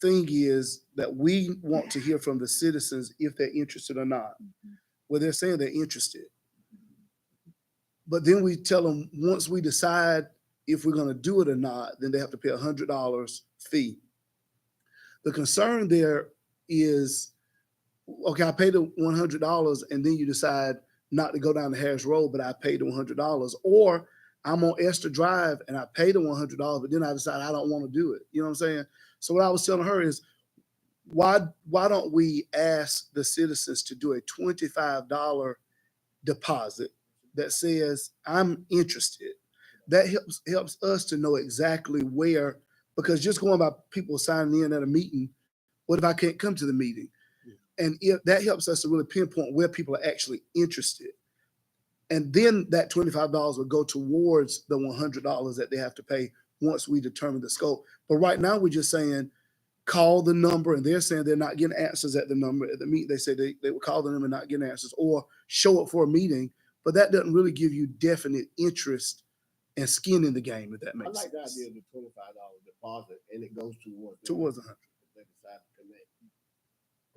thing is that we want to hear from the citizens if they're interested or not. Well, they're saying they're interested. But then we tell them once we decide if we're going to do it or not, then they have to pay $100 fee. The concern there is, okay, I paid the $100 and then you decide not to go down the Harris Road, but I paid the $100. Or I'm on Esther Drive and I paid the $100, but then I decide I don't want to do it. You know what I'm saying? So what I was telling her is, why don't we ask the citizens to do a $25 deposit that says, I'm interested. That helps us to know exactly where, because just going by people signing in at a meeting, what if I can't come to the meeting? And if that helps us to really pinpoint where people are actually interested. And then that $25 will go towards the $100 that they have to pay once we determine the scope. But right now we're just saying, call the number, and they're saying they're not getting answers at the number at the meet. They say they would call the number and not get answers, or show up for a meeting, but that doesn't really give you definite interest and skin in the game, if that I makes like the sense. idea of the $25 deposit, and it goes Towards 100. if they decide to commit.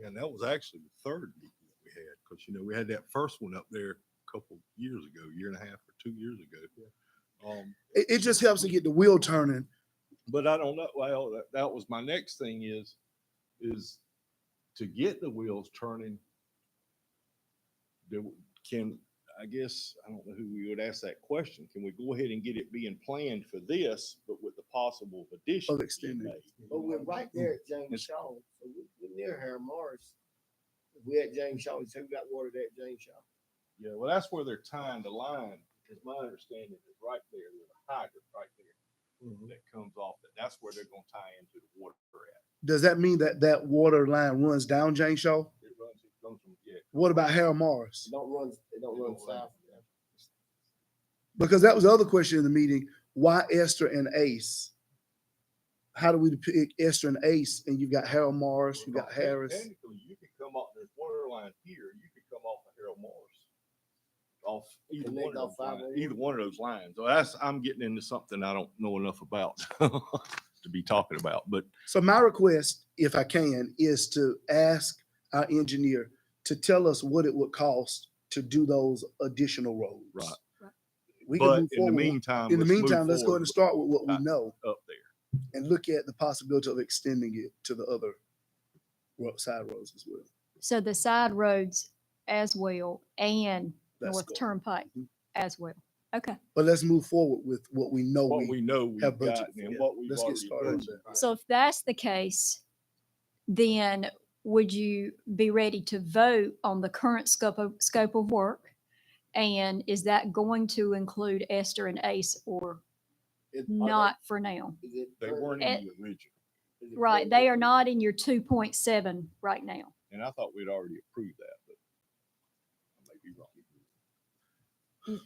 And that was actually the third meeting that we had, because, we had that first one up there a couple years ago, year and a half or 2 years ago. It just helps to get the wheel turning. But I don't know, well, that was my next thing is to get the wheels turning. I guess, I don't know who we would ask that question. Can we go ahead and get it being planned for this, but with the possible addition? Of extending. But we're right there at James Shaw, so we're near Harry Morris. If we at James Shaw, we say we got water there at James Shaw. Yeah, well, that's where they're tying the line, is my understanding is right there, there's a hydrant right there that comes off, that's where they're gonna tie into the water at. Does that mean that that water line runs down James Shaw? It comes from, yeah. What about Harold Morris? It don't run south. Because that was the other question in the meeting. Why Esther and Ace? How do we pick Esther and Ace? And you've got Harold Morris, you got Harris. Technically, you could come off, there's water line here, you could come off of Harold Morris. Off either Connect one of off those lines, 501. either one of those lines. So I'm getting into something I don't know enough about to be talking about, but So my request, if I can, is to ask our engineer to tell us what it would cost to do those additional roads. Right. We can but move in the forward. meantime. In the let's move meantime, let's go ahead forward and start with what we uh, know up there. and look at the possibility of extending it to the other side roads as well. So the side roads as well and That's North good. Turnpike Mhm. as well. Okay. But let's move forward with what we know. What we know we've have got budgeted and for. what we've Let's get already started on budgeted. that. So if that's the case, then would you be ready to vote on the current scope of work? And is that going to include Esther and Ace or not for now? They weren't in the original, Right, they are not in your 2.7 right now. and I thought we'd already approved that, but I may be wrong.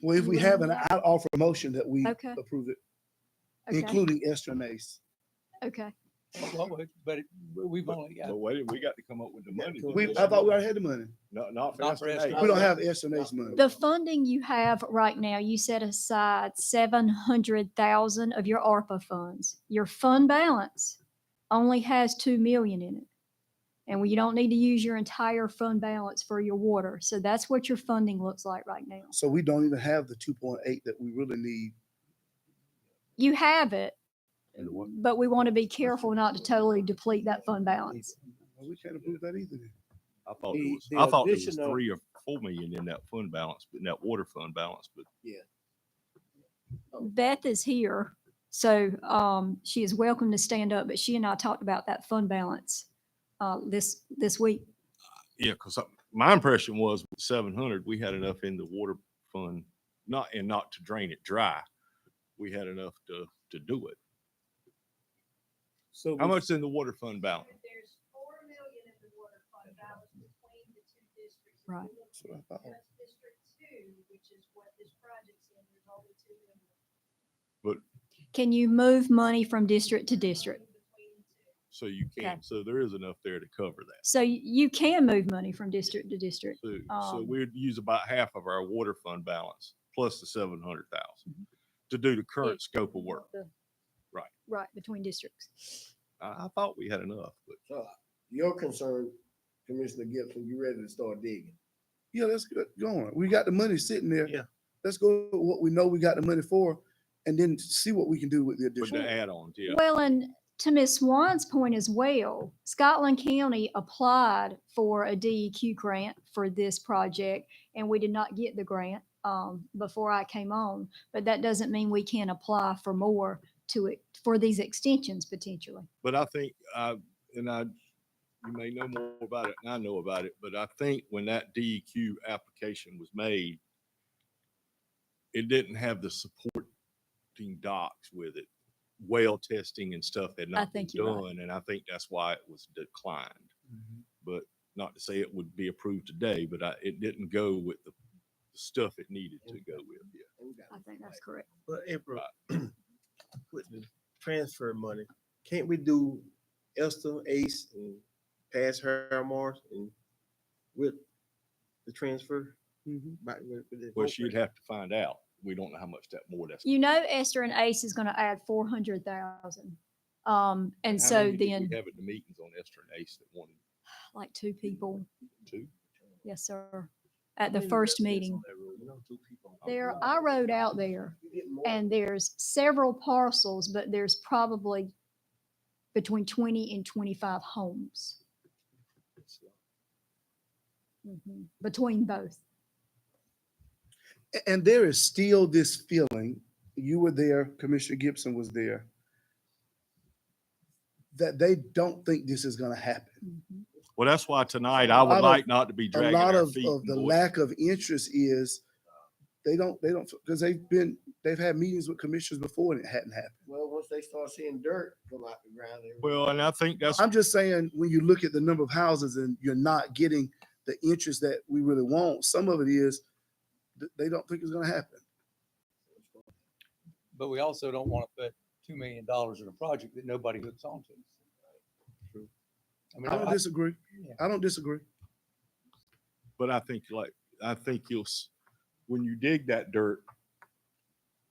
Well, if we haven't, I'll offer a motion that we Okay. approve it, Okay, including Esther and Ace. okay. But we've only got. But wait, we got to come up with the money. for I this. thought we already had the money. Not Not for for Esther. Esther. We don't have Esther and Ace money. The funding you have right now, you set aside 700,000 of your ARPA funds. Your fund balance only has 2 million in it. And you don't need to use your entire fund balance for your water. So that's what your funding looks like right now. So we don't even have the 2.8 that we really need. You have it, And the what? but we want to be careful not to totally deplete that fund balance. Well, we can't approve that either. then. I thought The- it was, the I thought it was additional- 3 or 4 million in that fund balance, but in that water fund balance, but Beth is here, so she is welcome to stand up, but she and I talked about that fund balance this week. yeah, because my impression was with 700, we had enough in the water fund, not to drain it dry. We had enough to do it. So How much is in the water fund balance? There's 4 million in the water fund balance between the two districts. Right. That's what I thought. Just District 2, which is what this project's in, there's only 2 million. Can you move money from district to district? Between the two. So you Okay. can, so there is enough there to cover that. So you can move money from district to district. So we'd use about half of our water fund balance plus the 700,000 Mhm. to do the current scope of work. Right. Right, between districts. I thought we had enough, but So your concern, Commissioner Gibson, you ready to start digging? Yeah, let's get going. We got the money sitting there. Yeah. Let's go with what we know we got the money for and then see what we can do with the with additional. the add-ons, yeah. Well, and to Ms. Swan's point as well, Scotland County applied for a DEQ grant for this project, and we did not get the grant before I came on. But that doesn't mean we can't apply for more for these extensions potentially. But I think, you may know more about it than I know about it, but I think when that DEQ application was made, it didn't have the supporting docs with it. Well testing and stuff had not been think you're right. done, and I think that's why it was declined. Mhm. But not to say it would be approved today, but it didn't go with the stuff it needed to go with, yeah. I think that's correct. But April, with the transfer money, can't we do Esther, Ace, and pass Harold Morris and with the transfer? Back with the Well, vote she'd rate? have to find out. We don't know how much that's. You know, Esther and Ace is going to add 400,000. And How so many did then we have at the meetings on Esther and Ace that wanted like 2 people. to? Yes, sir. at the first meeting. I rode out there and there's several parcels, but there's probably between 20 and 25 homes. Between both. And there is still this feeling, you were there, Commissioner Gibson was there, that they don't think this is gonna happen. Well, that's why tonight I would lot of- like not to be A dragging lot our of feet. the boy. lack of interest is they don't, because they've had meetings with commissioners before and it hadn't happened. Well, once they start seeing dirt come out the ground. they- Well, and I think that's, I'm just saying, when you look at the number of houses and you're not getting the interest that we really want, some of it is they don't think it's gonna happen. But we also don't want to put $2 million in a project that nobody hooks onto. True. I mean, I don't disagree. yeah. I don't disagree. but I think when you dig that dirt,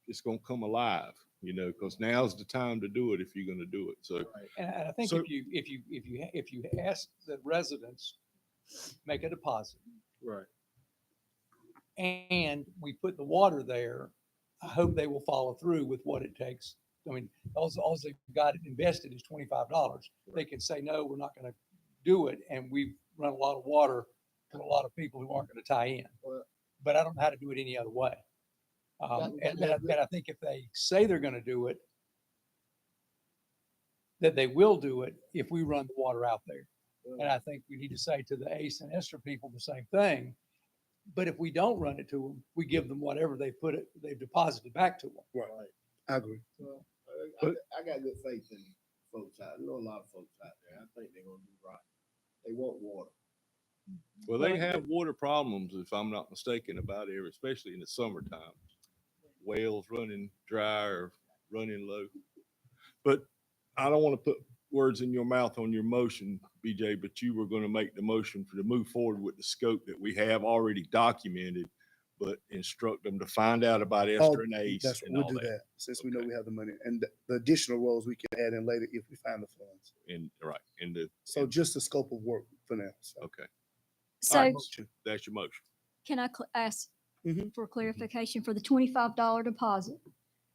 it's gonna come alive, because now's the time to do it if you're gonna do it. So, And I think So- if you ask the residents, make a deposit, Right. and we put the water there, I hope they will follow through with what it takes. I mean, all they've got invested is $25. They can say, no, we're not gonna do it, and we've run a lot of water to a lot of people who aren't gonna tie in. Well- But I don't know how to do it any other way. And I think if they say they're gonna do it, that they will do it if we run the water out there. And I think we need to say to the ACE and Esther people the same thing. But if we don't run it to them, we give them whatever they've deposited back to them. Right. I agree. Well, But- I got good faith in folks out. I know a lot of folks out there. I think they're gonna do right. They want water. well, they have water problems, if I'm not mistaken, about it, especially in the summertime. Wells running dry or running low. But I don't want to put words in your mouth on your motion, BJ, but you were going to make the motion to move forward with the scope that we have already documented, but instruct them to find out about Esther and Ace That's, and we'll all do that. that, since we know Okay. we have the money. And the additional roles we can add in later if we find the funds. And, right, So just the scope of work for now. So, okay, So that's your motion. can I ask Mhm. for clarification for the $25 deposit?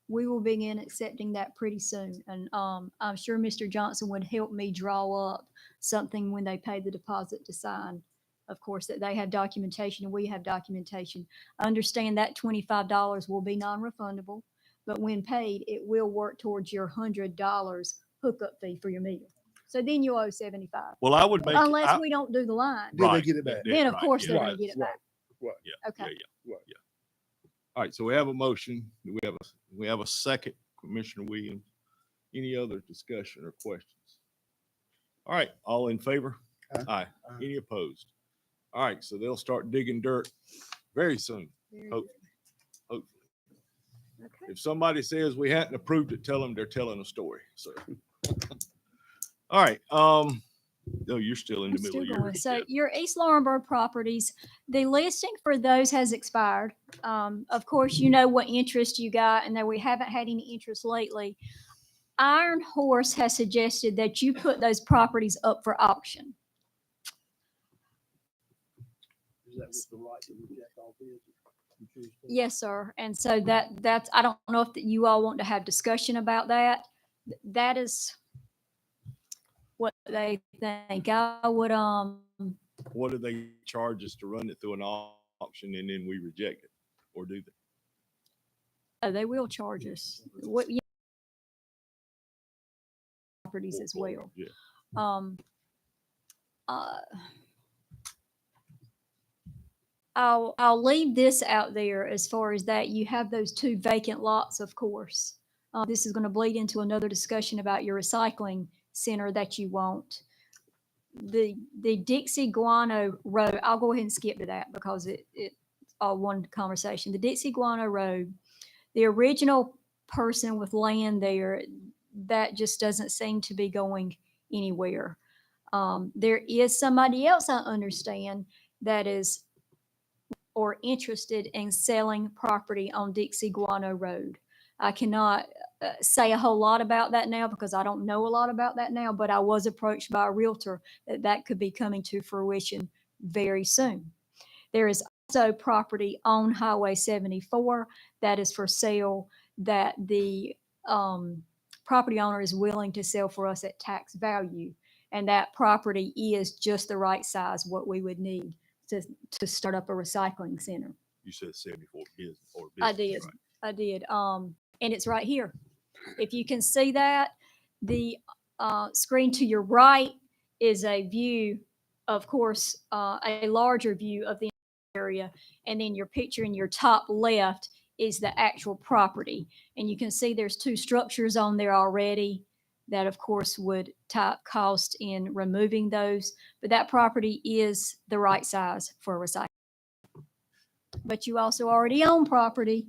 We will begin accepting that pretty soon. And I'm sure Mr. Johnson would help me draw up something when they pay the deposit to sign. Of course, that they have documentation and we have documentation. Understand that $25 will be non-refundable, but when paid, it will work towards your $100 hookup fee for your meter. So then you owe 75, Well, I would make. unless we don't do the line. Then they Right, get it back. Then of right, course yeah, they're gonna right, get it right, back. right. Yeah, Okay. yeah. Right. All right, so we have a motion. We have a second, Commissioner Williams. Any other discussion or questions? All right, all in favor? Aye. Aye. Aye. Any opposed? All right, so they'll start digging dirt very soon, Very hopefully. Hopefully. good. Okay. If somebody says we hadn't approved it, tell them they're telling a story, so. All right, no, you're still in I'm the middle still of yours. going. So yeah. your East Laurinburg properties, the listing for those has expired. Of course, you know what interest you got and that we haven't had any interest lately. Iron Horse has suggested that you put those properties up for auction. Is that with the right to reject all bids? and choose to- Yes, sir. And so that's, I don't know if that you all want to have discussion about that. That is what they think. I would, What do they charge us to run it through an auction and then we reject it? Or do they? oh, they will charge us. What, you know, properties as well. Yeah. I'll leave this out there as far as that. You have those two vacant lots, of course. This is going to bleed into another discussion about your recycling center that you want. The Dixie Guano Road, I'll go ahead and skip to that because it's all one conversation. The Dixie Guano Road, the original person with land there, that just doesn't seem to be going anywhere. There is somebody else I understand that is or interested in selling property on Dixie Guano Road. I cannot say a whole lot about that now because I don't know a lot about that now, but I was approached by a realtor that could be coming to fruition very soon. There is also property on Highway 74 that is for sale, that the property owner is willing to sell for us at tax value. And that property is just the right size, what we would need to start up a recycling center. You said 74 business or I business, did. right? I did. And it's right here. If you can see that, the screen to your right is a view, of course, a larger view of the area. And then your picture in your top left is the actual property. And you can see there's 2 structures on there already that, of course, would cost in removing those. But that property is the right size for a recycling. But you also already own property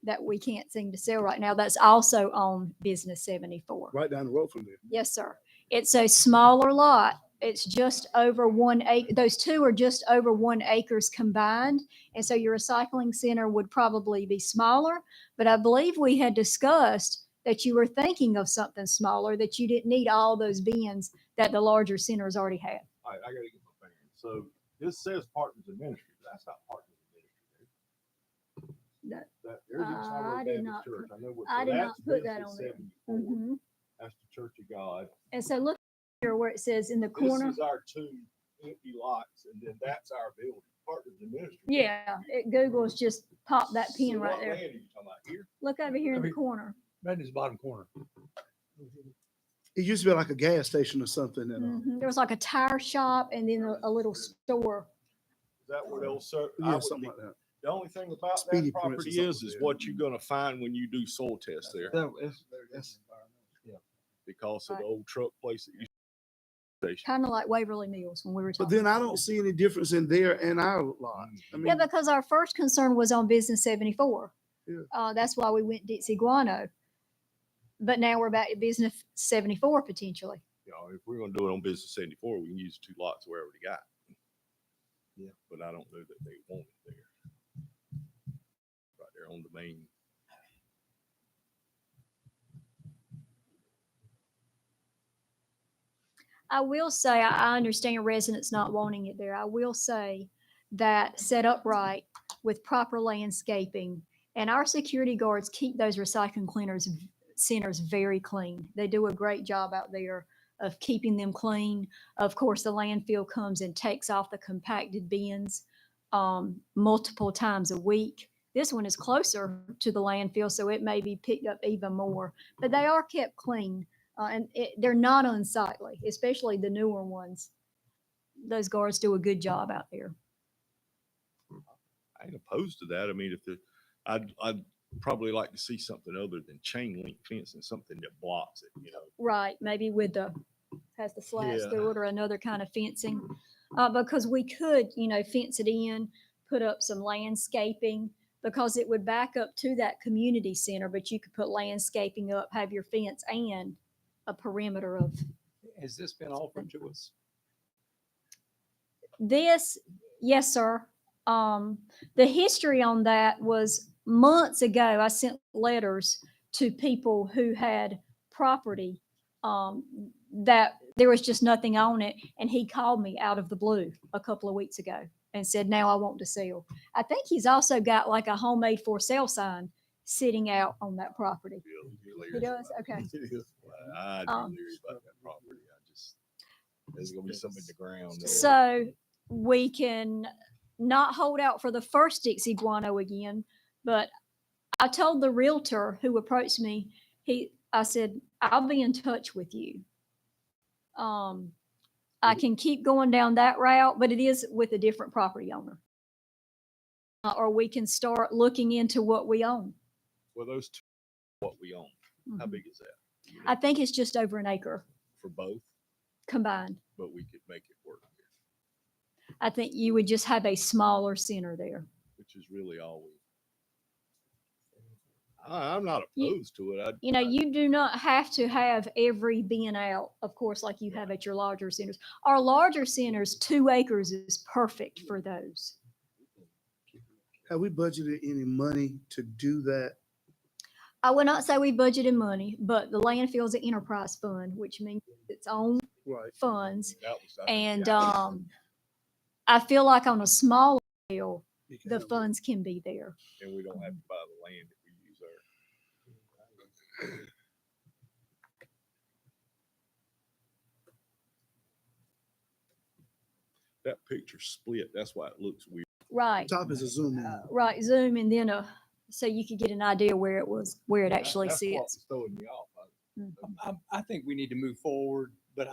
that we can't seem to sell right now. That's also on Business 74. Right down the road from there. Yes, sir. It's a smaller lot. It's just over 1 acre. Those 2 are just over 1 acres combined. And so your recycling center would probably be smaller. But I believe we had discussed that you were thinking of something smaller, that you didn't need all those bins that the larger centers already have. All right, I gotta get my bearings. So this says partners in ministry, but that's not partners in ministry. There's I Exotic did Baptist not Church. I know what. I so did not that's put that Business on there. 74. Mhm. That's the Church of God. And so look here where it says in the corner. This is our 2 empty lots, and then that's our building. Partners in ministry. Yeah, Google's just popped that pin So right what there. land are you talking about here? Look over here in the corner. Right in this bottom corner. It used to be like a gas station or something. And, There was like a tire shop and then a little store. Is that where they'll serve? yeah, something like that. The only thing about Speedy that Prince or property something is there. what you're gonna find when you do soil tests there, That's because of the Right. old truck place that you station. Kind of like Waverly Mills when we were But talking. then I about don't that. see any difference in there and our lot. I mean, Yeah, because our first concern was on Business 74. Yeah. That's why we went Dixie Guano. But now we're back at Business 74 potentially. You know, if we're gonna do it on Business 74, we can use 2 lots we already got. Yeah, but I don't know that they want it there. Right there on the main. I will say, I understand residents not wanting it there. I will say that set up right with proper landscaping, and our security guards keep those recycling centers very clean. They do a great job out there of keeping them clean. Of course, the landfill comes and takes off the compacted bins multiple times a week. This one is closer to the landfill, so it may be picked up even more, but they are kept clean. They're not unsightly, especially the newer ones. Those guards do a good job out there. I ain't opposed to that. I mean, I'd probably like to see something other than chain link fencing, something that blocks it, you know. Right, maybe has the slats Yeah. through it or another kind of fencing. Because we could, fence it in, put up some landscaping, because it would back up to that community center, but you could put landscaping up, have your fence and a perimeter of Has this been offered to us? this. Yes, sir. The history on that was months ago. I sent letters to people who had property that there was just nothing on it. And he called me out of the blue a couple of weeks ago and said, now I want to sell. I think he's also got like a homemade for sale sign sitting out on that property. He does? Okay. I'd be Um, leery about that property. There's gonna be something in the ground. there. So we can not hold out for the first Dixie Guano again, but I told the realtor who approached me, I said, I'll be in touch with you. I can keep going down that route, but it is with a different property owner. Or we can start looking into what we own. Well, those 2, what we own, how Mhm. big is that? You know, I think it's just over an acre for both, combined. but we could make it work, I think you would just have a smaller center there. which is really all we. I'm not You- opposed to it. You do not have to have every bin out, of course, like you have at your larger centers. Our larger centers, 2 acres is perfect for those. have we budgeted any money to do that? I would not say we budgeted money, but the landfill is an enterprise fund, which means its own Right. funds. That was, I think, And yeah. I feel like on a smaller scale, the funds can be there. And we don't have to buy the land that we use there. That picture's split. That's why it looks weird. Right, Top is a zoom in. right, zoom and then so you could get an idea where it actually That's what sits. was throwing me off. I think we need to move forward, but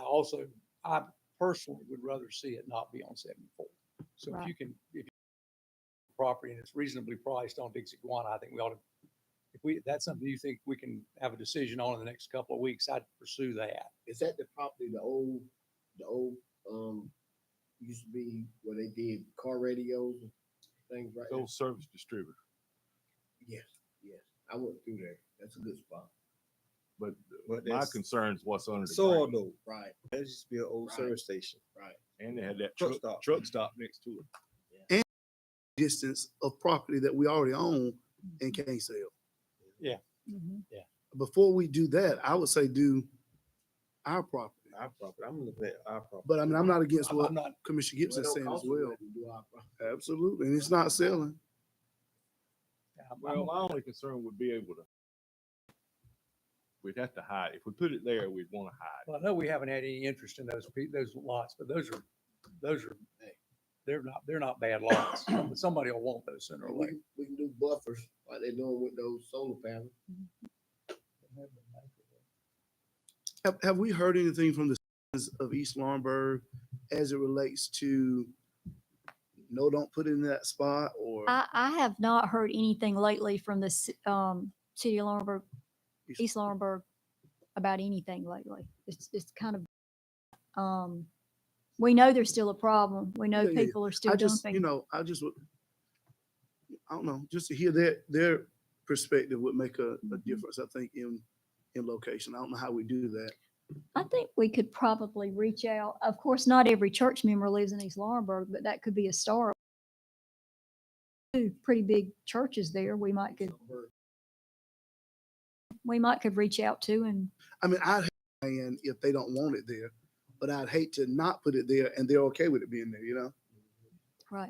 I personally would rather see it not be on 74. So if Right. you can, if you property and it's reasonably priced on Dixie Guana, I think we ought to, if that's something you think we can have a decision on in the next couple of weeks, I'd pursue that. Is that the property, the old, used to be where they did car radios and things right there? Those service distributor. Yes, yes. I went through there. That's a good spot. But But my that's concern is what's under the soil ground. though. Right. That used to be an old Right. service station. Right. And they had that Truck truck stop. stop next to it. Distance of property that we already own and can't sell. Mhm. Before we do that, I would say do our property. Our property. I'm looking at our property. But I mean, I'm not against what I'm not, Commissioner Gibson Well, it saying don't as cost us well. nothing to do our property. Absolutely, and it's not selling. Well, my only concern would be able to, we'd have to hide. If we put it there, we'd want to hide. well, I know we haven't had any interest in those lots, but those are, hey, they're not bad lots. Somebody will want those sooner or We later. can, we can do buffers like they're doing with those solar panels. Have we heard anything from the citizens of East Laurinburg as it relates to no, don't put it in that spot, or? I have not heard anything lately from the city of Laurinburg, East Laurinburg, about anything lately. It's kind of, we know there's still a problem. We know Yeah, yeah, yeah. people are still I just, dumping. I don't know, just to hear their perspective would make a difference, I think, in location. I don't know how we do that. I think we could probably reach out. Of course, not every church member lives in East Laurinburg, but that could be a start. Two pretty big churches there. We might could reach out to and I mean, I'd hate and if they don't want it there, but I'd hate to not put it there and they're okay with it being there, you know? right.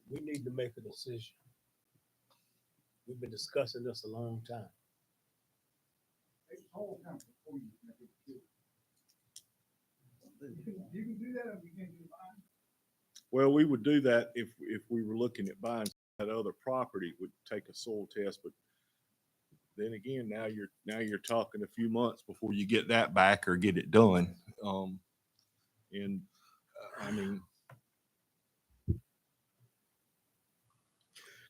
We need to make a decision. We've been discussing this a long time. It's all kind of before you make a decision. You can do that or you can do mine. Well, we would do that if we were looking at buying that other property, would take a soil test, but then again, now you're talking a few months before you get that back or get it done. I mean,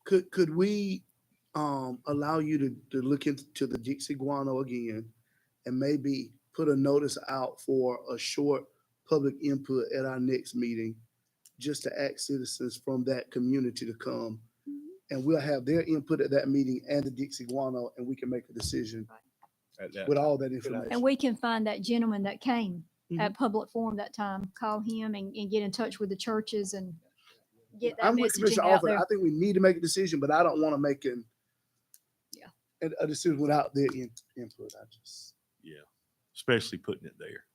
Could we allow you to look into the Dixie Guano again and maybe put a notice out for a short public input at our next meeting, just to ask citizens from that community to come? And we'll have their input at that meeting and the Dixie Guano, and we can make a decision at that with time. all that information. And we can find that gentleman that came at Mhm. public forum that time, call him and get in touch with the churches and get that I'm with messaging Commissioner out Alford. there. I think we need to make a decision, but I don't want to make Yeah. a decision without their input. I just. Yeah, especially putting it there.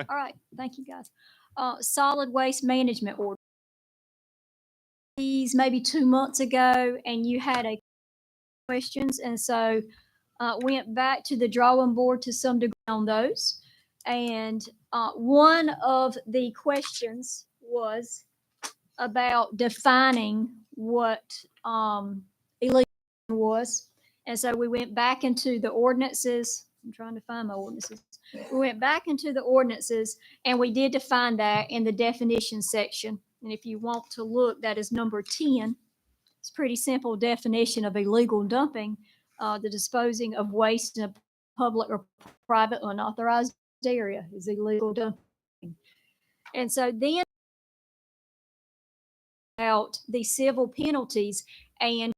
All right, thank you, guys. Solid waste management order. These maybe 2 months ago, and you had a questions, and so went back to the drawing board to some degree on those. And one of the questions was about defining what illegal was. And so we went back into the ordinances. I'm trying to find my ordinances. We went back into the ordinances and we did define that in the definition section. And if you want to look, that is number 10. It's a pretty simple definition of illegal dumping, the disposing of waste in a public or private unauthorized area is illegal dumping. And so then about the civil penalties and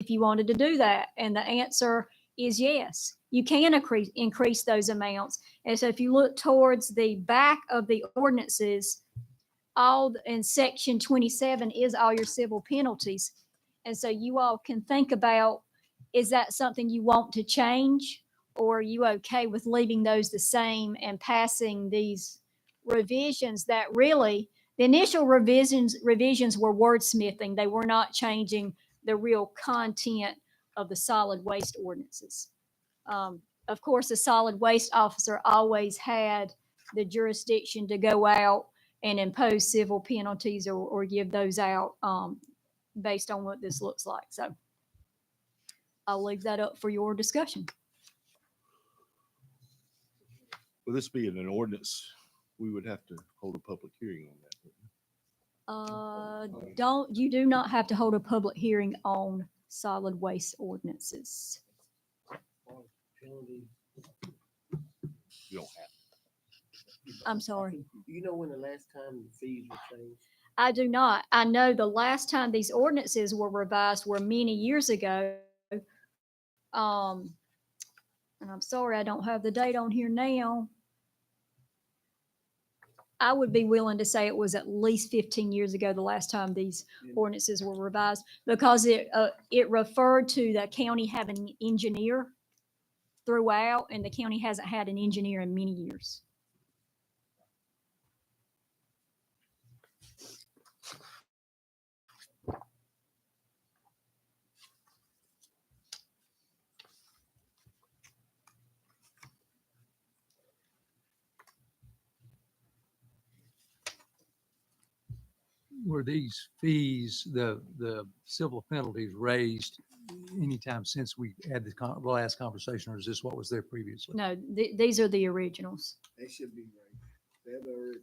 if you wanted to do that, and the answer is yes, you can increase those amounts. And so if you look towards the back of the ordinances, in section 27 is all your civil penalties. And so you all can think about, is that something you want to change? or are you okay with leaving those the same and passing these revisions that really, the initial revisions were wordsmithing. They were not changing the real content of the solid waste ordinances. Of course, the solid waste officer always had the jurisdiction to go out and impose civil penalties or give those out based on what this looks like. So I'll leave that up for your discussion. Will this be in an ordinance? We would have to hold a public hearing on that. You do not have to hold a public hearing on solid waste ordinances. You don't have. I'm sorry. Do you know when the last time the fees were changed? I do not. I know the last time these ordinances were revised were many years ago. And I'm sorry, I don't have the date on here now. I would be willing to say it was at least 15 years ago, the last time these ordinances were revised, because it referred to the county having an engineer throughout, and the county hasn't had an engineer in many years. Were these fees, the civil penalties raised anytime since we had the last conversation, or is this what was there previously? No, these are the originals. They should be right. They're the original.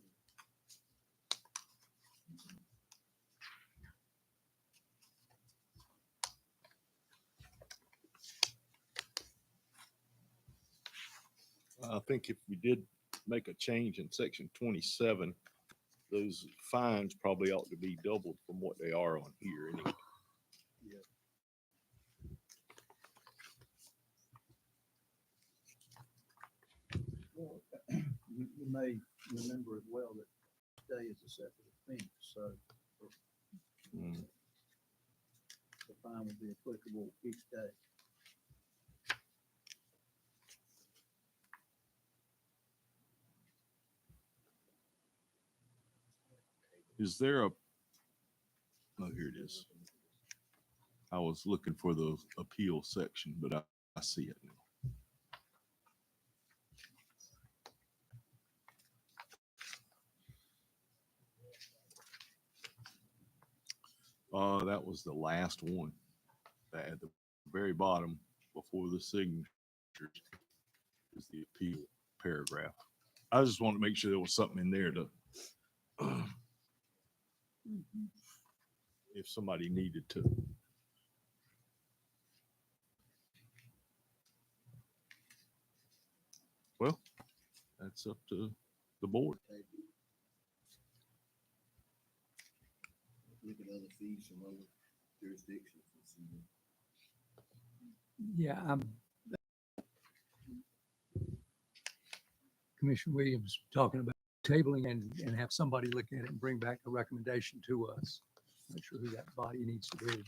I think if we did make a change in section 27, those fines probably ought to be doubled from what they are on here anyway. Well, you may remember as well that today is a separate offense, so Mm. the fine will be applicable each day. Is there a, oh, here it is. I was looking for the appeal section, but I see it now. That was the last one. That at the very bottom before the signature is the appeal paragraph. I just wanted to make sure there was something in there to, if somebody needed to. Well, that's up to the board. Look at other fees from other jurisdictions. and see what- Yeah, Commissioner Williams talking about tabling and have somebody look at it and bring back a recommendation to us. Not sure who that body needs to be.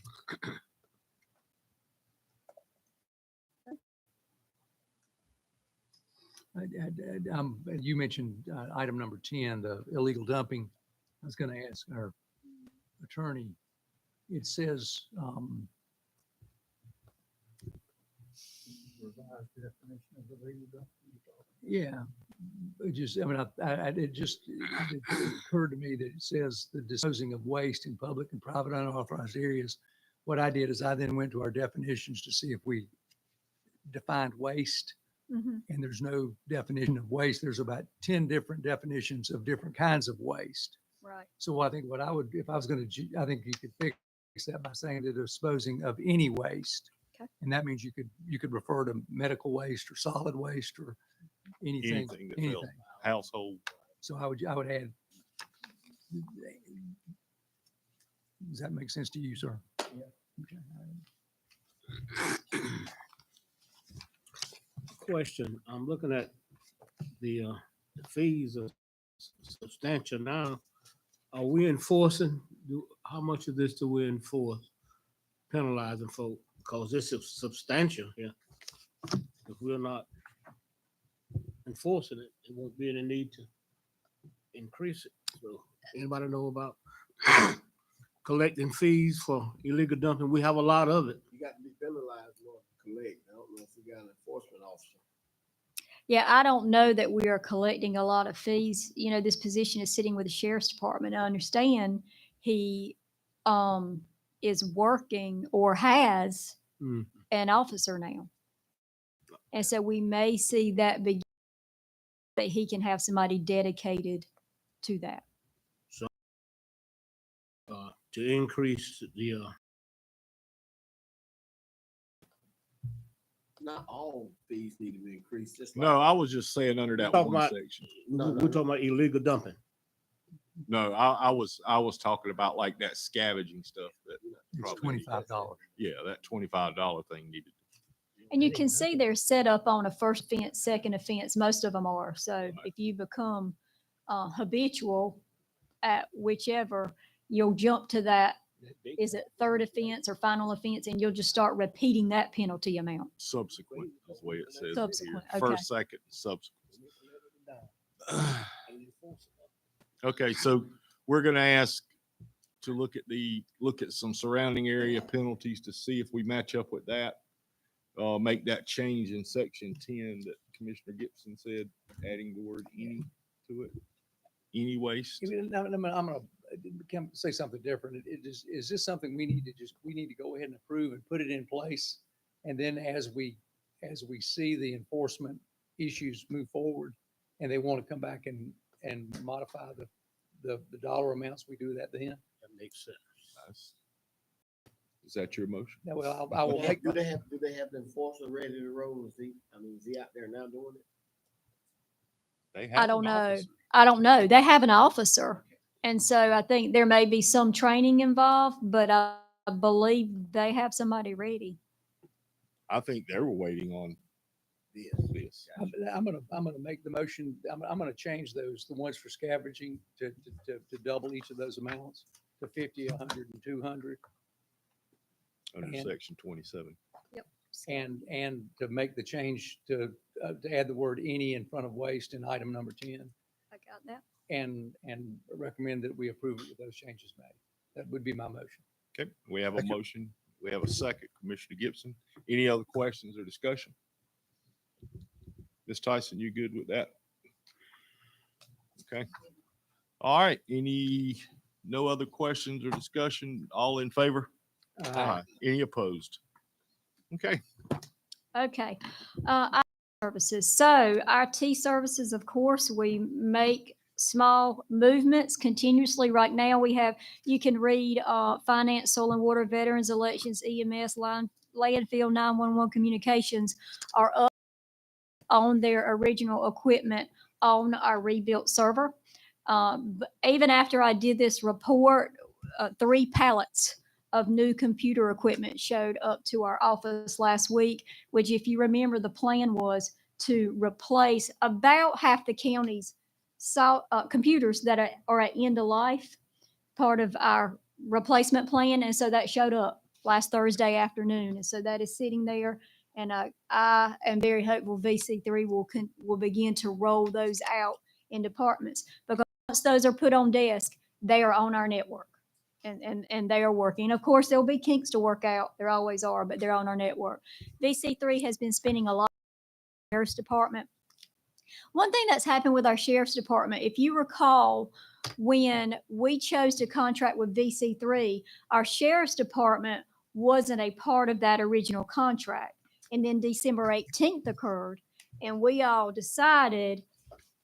You mentioned item number 10, the illegal dumping. I was going to ask our attorney, it says, Revised definition of illegal dumping. yeah, it just, I mean, it occurred to me that it says the disposing of waste in public and private unauthorized areas. What I did is I then went to our definitions to see if we defined waste, and there's no definition of waste. There's about 10 different definitions of different kinds of waste. Right. So I think what I would, if I was going to, I think you could fix that by saying the disposing of any waste. Okay. And that means you could refer to medical waste or solid waste or anything. Anything that fell household. So I would add. Does that make sense to you, sir? Yeah. Okay. Question, I'm looking at the fees are substantial now. Are we enforcing, how much of this do we enforce, penalizing folk? Because this is substantial, yeah. If we're not enforcing it, there won't be any need to increase it. So anybody know about collecting fees for illegal dumping? We have a lot of it. You got to be penalized in order to collect. I don't know if we got an enforcement officer. Yeah, I don't know that we are collecting a lot of fees. You know, this position is sitting with the sheriff's department. I understand he is working or has Mm. an officer now. And so we may see that begin, that he can have somebody dedicated to that. To increase the, Not all fees need to be increased, just like. No, I was just saying under that Talking one about- section. we're talking about illegal dumping. No, I was talking about like that scavenging stuff that. It's probably needs- $25. Yeah, that $25 thing needed. And you can see they're set up on a first offense, second offense. Most of them are. So if you become habitual at whichever, you'll jump to that. Is it third offense or final offense? And you'll just start repeating that penalty amount. Subsequent is the way it says it here. Subsequent, okay. First, second, subsequent. Okay, so we're gonna ask to look at some surrounding area penalties to see if we match up with that. Make that change in section 10 that Commissioner Gibson said, adding the word any to it. Any waste. I'm gonna say something different. Is this something we need to go ahead and approve and put it in place? And then as we see the enforcement issues move forward and they want to come back and modify the dollar amounts, we do that then? That makes sense. Nice. Is that your motion? No, well, I will make, Do they have the enforcer ready to roll? Is he out there now doing it? They I have don't an know. officer. I don't know. They have an officer. And so I think there may be some training involved, but I believe they have somebody ready. I think they were waiting on this. I'm gonna make the motion. I'm gonna change those, the ones for scavenging to double each of those amounts to 50, 100 and 200. Under And- section 27. And to make the change to add the word any in front of waste in item number 10 I got that. and recommend that we approve it with those changes made. That would be my motion. Okay, we have a Thank you. motion. We have a second. Commissioner Gibson. Any other questions or discussion? Ms. Tyson, you good with that? Okay. All right. No other questions or discussion? All in favor? Any opposed? Okay. Okay. IT services. So IT services, of course, we make small movements continuously. Right now, you can read finance, soil and water, veterans, elections, EMS, landfill, 911 communications are up on their original equipment on our rebuilt server. But even after I did this report, 3 pallets of new computer equipment showed up to our office last week, which, if you remember, the plan was to replace about half the county's computers that are at end of life, part of our replacement plan. And so that showed up last Thursday afternoon. And so that is sitting there. And I am very hopeful VC3 will begin to roll those out in departments, because once those are put on desk, they are on our network. And they are working. Of course, there'll be kinks to work out. There always are, but they're on our network. VC3 has been spending a lot on the Sheriff's Department. One thing that's happened with our Sheriff's Department, if you recall, when we chose to contract with VC3, our Sheriff's Department wasn't a part of that original contract. And then December 18th occurred, and we all decided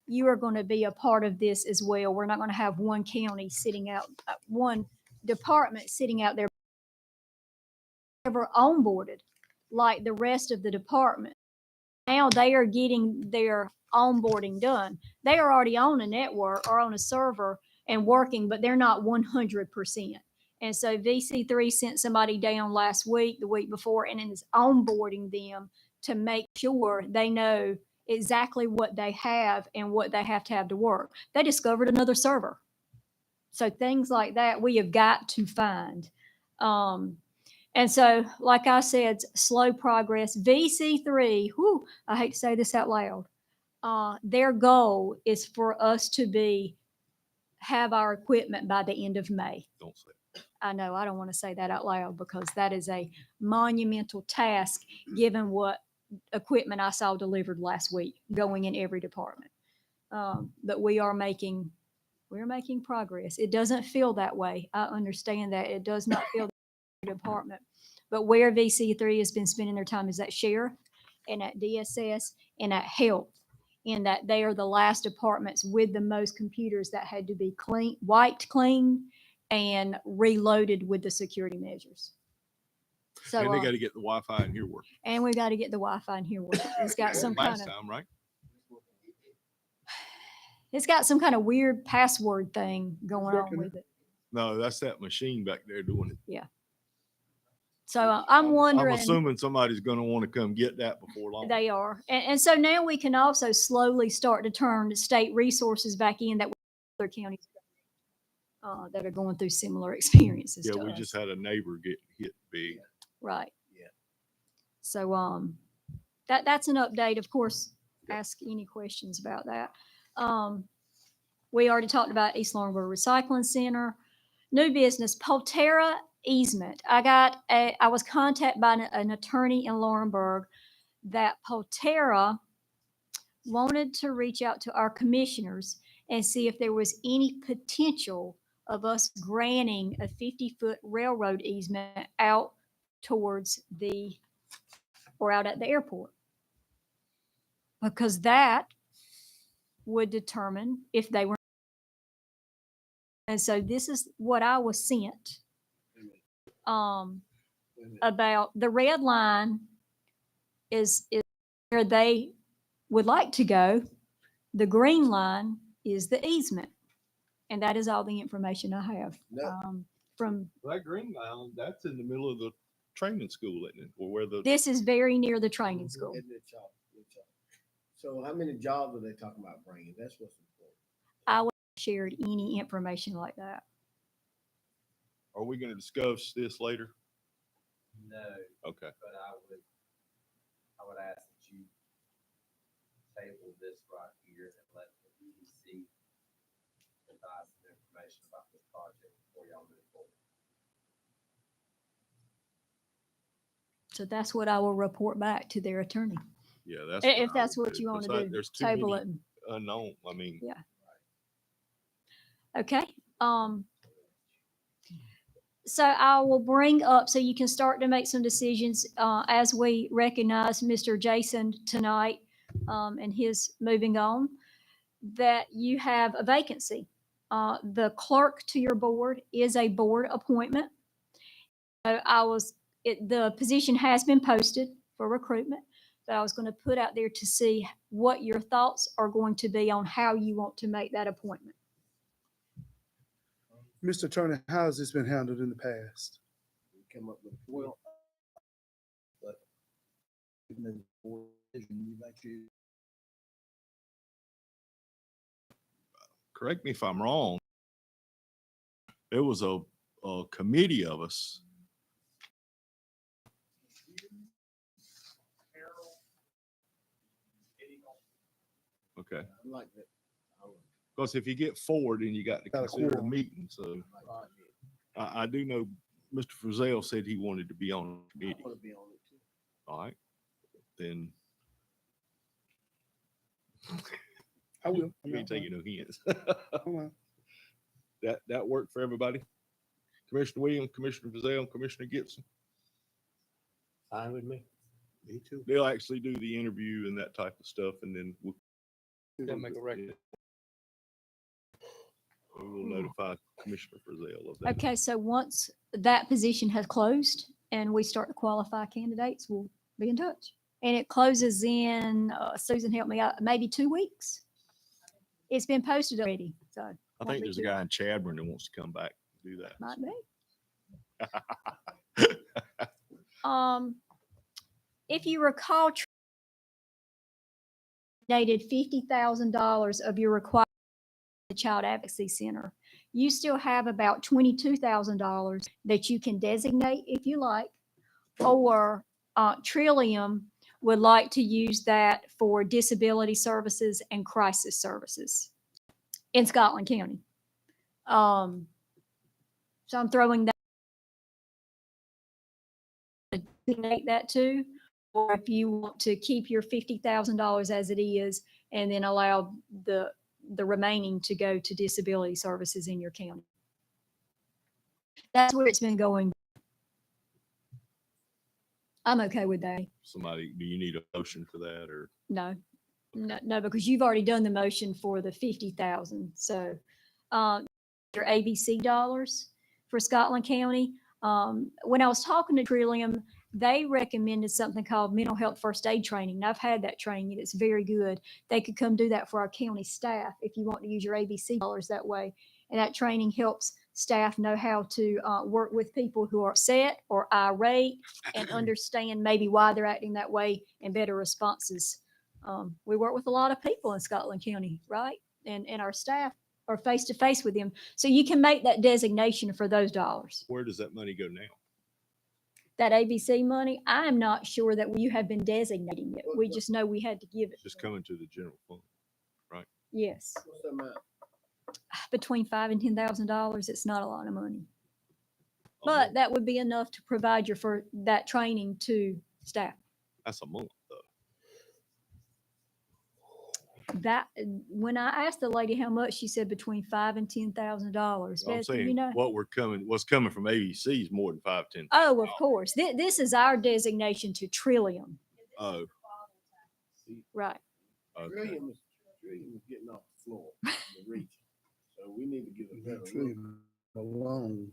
you are going to be a part of this as well. We're not going to have one county sitting out, one department sitting out there ever onboarded like the rest of the department. Now they are getting their onboarding done. They are already on a network or on a server and working, but they're not 100%. And so VC3 sent somebody down last week, the week before, and is onboarding them to make sure they know exactly what they have and what they have to work. They discovered another server. So things like that we have got to find. And so, like I said, slow progress. VC3, whew, I hate to say this out loud. Their goal is for us to have our equipment by the end of May. Don't say it. I know, I don't want to say that out loud because that is a monumental task given what equipment I saw delivered last week going in every department. But we're making progress. It doesn't feel that way. I understand that. It does not feel that way in every department. But where VC3 has been spending their time is at sheriff and at DSS and at health, in that they are the last departments with the most computers that had to be wiped clean and reloaded with the security measures. So, And they got to get the Wi-Fi in here working. and we got to get the Wi-Fi in here working. It's got some kind Last of, time, right? it's got some kind of weird password thing going on with it. No, that's that machine back there doing it. So I'm I'm wondering. assuming somebody's going to want to come get that before long. They are. And so now we can also slowly start to turn state resources back in that other counties that are going through similar experiences Yeah, to we us. just had a neighbor get hit big. Right. Yeah. So that's an update. Of course, ask any questions about that. We already talked about East Laurinburg Recycling Center. New business, Polterra easement. I was contacted by an attorney in Laurinburg that Polterra wanted to reach out to our commissioners and see if there was any potential of us granting a 50-foot railroad easement out towards out at the airport. Because that would determine if they were. And so this is what I was sent about the red line is where they would like to go. The green line is the easement. And that is all the information I have from. That green line, that's in the middle of the training school, isn't it? Or where the. This is very near the training school. So how many jobs are they talking about bringing? That's what's important. I would have shared any information like that. Are we going to discuss this later? No, Okay. but I would ask that you table this right here and let the EDC provide some information about this project before y'all move forward. So that's what I will report back to their attorney. Yeah, that's. If I that's would what you want to Besides, do, there's too table many it. Unknown. I mean. Yeah. Okay. So I will bring up, so you can start to make some decisions as we recognize Mr. Jason tonight and his moving on, that you have a vacancy. The clerk to your board is a board appointment. The position has been posted for recruitment, but I was going to put out there to see what your thoughts are going to be on how you want to make that appointment. Mr. Turner, how has this been handled in the past? We come up with, well, but even though the board decision, you make you. Correct me if I'm wrong. There was a committee of us. Okay. I like that. Because if you get 4, then you got to Got a consider a quorum. meeting. So I do know Mr. Frizzell said he wanted to be on the I committee. want to be on it too. All right. Then I will. you ain't taking no hints. Well, That worked for everybody? Commissioner Williams, Commissioner Frizzell, Commissioner Gibson? Fine with me. Me too. They'll actually do the interview and that type of stuff, and then They'll make a record. we will notify Commissioner Frizzell of that. Okay, so once that position has closed and we start to qualify candidates, we'll be in touch. And it closes in, Susan, help me out, maybe 2 weeks? It's been posted already, so. I won't think be there's a too- guy in Chadburn that wants to come back and do that. Might be. If you recall, dated $50,000 of your required Child Advocacy Center. You still have about $22,000 that you can designate if you like or Trillium would like to use that for disability services and crisis services in Scotland County. So I'm throwing that to designate that too, or if you want to keep your $50,000 as it is and then allow the remaining to go to disability services in your county. That's where it's been going. I'm okay with that. Somebody, do you need a motion for that or? No, no, because you've already done the motion for the 50,000. So, your ABC dollars for Scotland County. When I was talking to Trillium, they recommended something called mental health first aid training. And I've had that training. It's very good. They could come do that for our county staff if you want to use your ABC dollars that way. And that training helps staff know how to work with people who are upset or irate and understand maybe why they're acting that way and better responses. We work with a lot of people in Scotland County, right? And our staff are face to face with them. So you can make that designation for those dollars. Where does that money go now? That ABC money, I am not sure that you have been designating it. We just know we had to give it. Just coming to the general fund, right? Yes, What's that amount? between $5,000 and $10,000. It's not a lot of money, A but month. that would be enough to provide for that training to staff. That's a month though. That when I asked the lady how much, she said between $5,000 and $10,000. I'm Beth, saying you know. what's coming from ABC is more than 5-10. Oh, of course. This is our designation to Trillium. Oh, Right. okay. Trillium is getting off the floor, the region. So we need to get a better look. Trillium alone.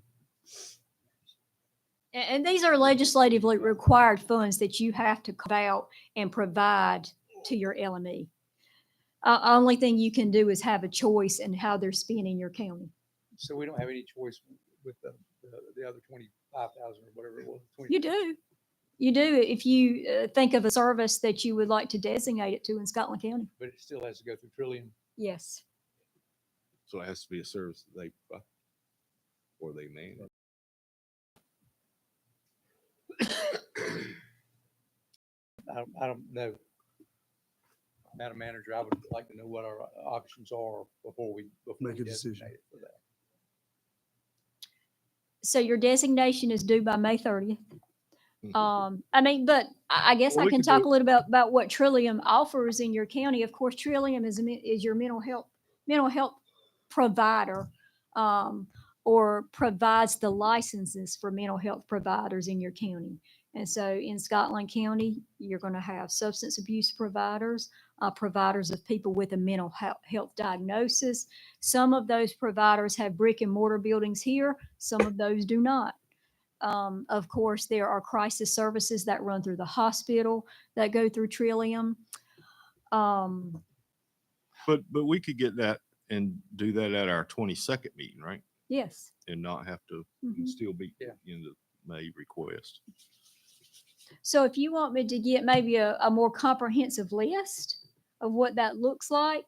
And these are legislatively required funds that you have to carve out and provide to your LME. Only thing you can do is have a choice in how they're spent in your county. So we don't have any choice with the other 25,000 or whatever it was. You do. You do if you think of a service that you would like to designate it to in Scotland County. But it still has to go through Trillium. Yes. So it has to be a service that they provide or they manage. I don't know. Madam Manager, I would like to know what our options are before we Make a designate decision. it for that. So your designation is due by May 30th. Mhm. I mean, but I guess Well, I we can could talk do- a little bit about what Trillium offers in your county. Of course, Trillium is your mental health provider, or provides the licenses for mental health providers in your county. And so in Scotland County, you're going to have substance abuse providers, providers of people with a mental health diagnosis. Some of those providers have brick and mortar buildings here. Some of those do not. Of course, there are crisis services that run through the hospital that go through Trillium. But we could get that and do that at our 22nd meeting, right? Yes. And not have to Mhm. still be Yeah. in the May request. So if you want me to get maybe a more comprehensive list of what that looks like,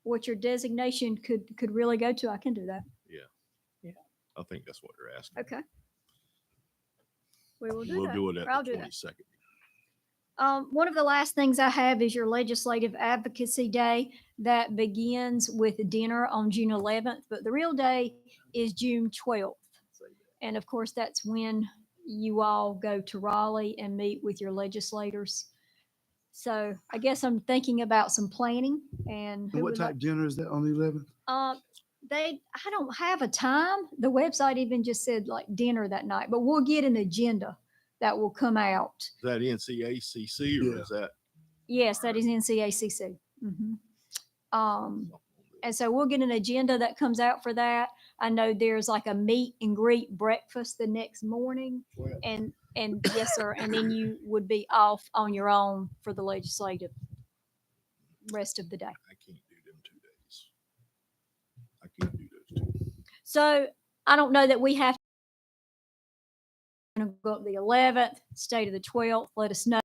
what your designation could really go to, I can do that. I think that's what they're asking. Okay. We will do We'll that. do it I'll at the do that. 22nd. One of the last things I have is your Legislative Advocacy Day that begins with dinner on June 11th, but the real day is June 12th. And of course, that's when you all go to Raleigh and meet with your legislators. So I guess I'm thinking about some planning and And who what would like. type dinner is that on the 11th? I don't have a time. The website even just said like dinner that night, but we'll get an agenda that will come out. Is that NCACC or Yeah. is that? Yes, that is NCACC. And so we'll get an agenda that comes out for that. I know there's like a meet and greet breakfast the next morning, and yes, sir. And then you would be off on your own for the legislative rest of the day. I can't do them 2 days. I can't do those 2. So I don't know that we have to go up the 11th, stay to the 12th. Let us know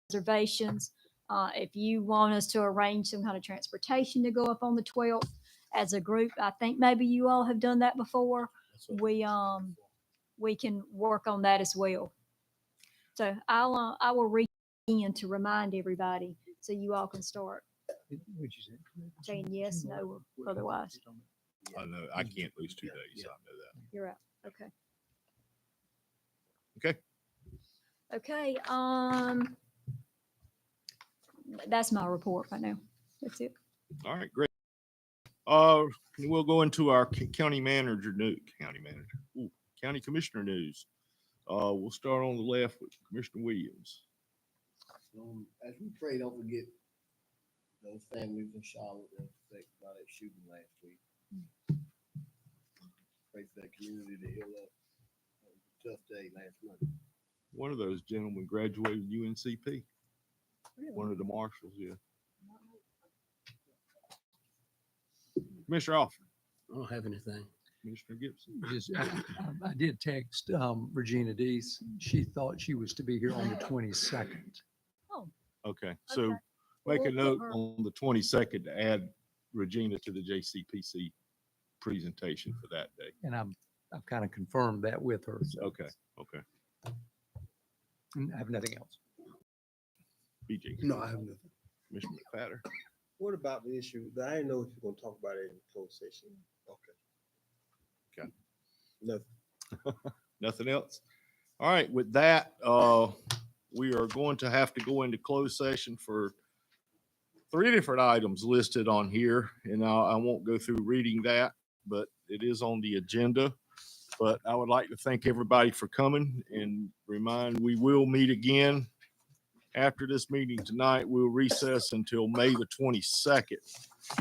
reservations. If you want us to arrange some kind of transportation to go up on the 12th as a group, I think maybe you all have done that before. We can work on that as well. So I will read in to remind everybody so you all can start saying yes, no, or otherwise. I know, I can't lose 2 days. I know that. You're out. Okay. Okay. Okay, that's my report right now. That's it. All right, great. We'll go into our county commissioner news. We'll start on the left with Commissioner Williams. As we pray, don't forget those families in Charlotte that were affected by that shooting last week. Pray for that community to heal up. It was a tough day last Monday. One of those gentlemen graduated UNCP. One of the marshals, yeah. Commissioner Alford, I don't have anything. Commissioner Gibson. Just, I did text Regina Dees. She thought she was to be here on the 22nd. Okay, so Okay. make a We'll put note her- on the 22nd to add Regina to the JCPC presentation for that day. And I've kind of confirmed that with her. So Okay, okay. I have nothing else. BJ. No, I have nothing. Commissioner McFadder. What about the issue? I didn't know if you're gonna talk about it in closed session. Okay. Okay. Nothing. Nothing else? All right, with that, we are going to have to go into closed session for 3 different items listed on here, and I won't go through reading that, but it is on the agenda. But I would like to thank everybody for coming and remind we will meet again after this meeting tonight. We'll recess until May the 22nd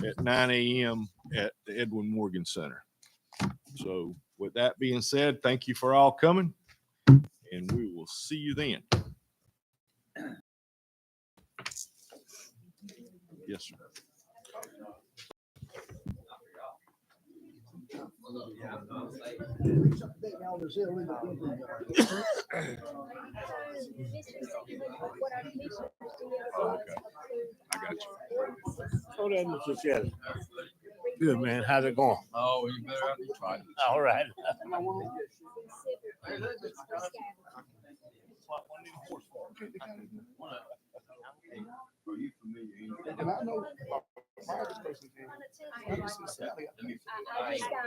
at 9 a.m. at the Edwin Morgan Center. So with that being said, thank you for all coming, and we will see you then. Yes, sir. I got you. Oh, that Mr. Shelley. Good, man. How's it going? Oh, you better have to try. All right. Are you familiar? And I know my private person. I just got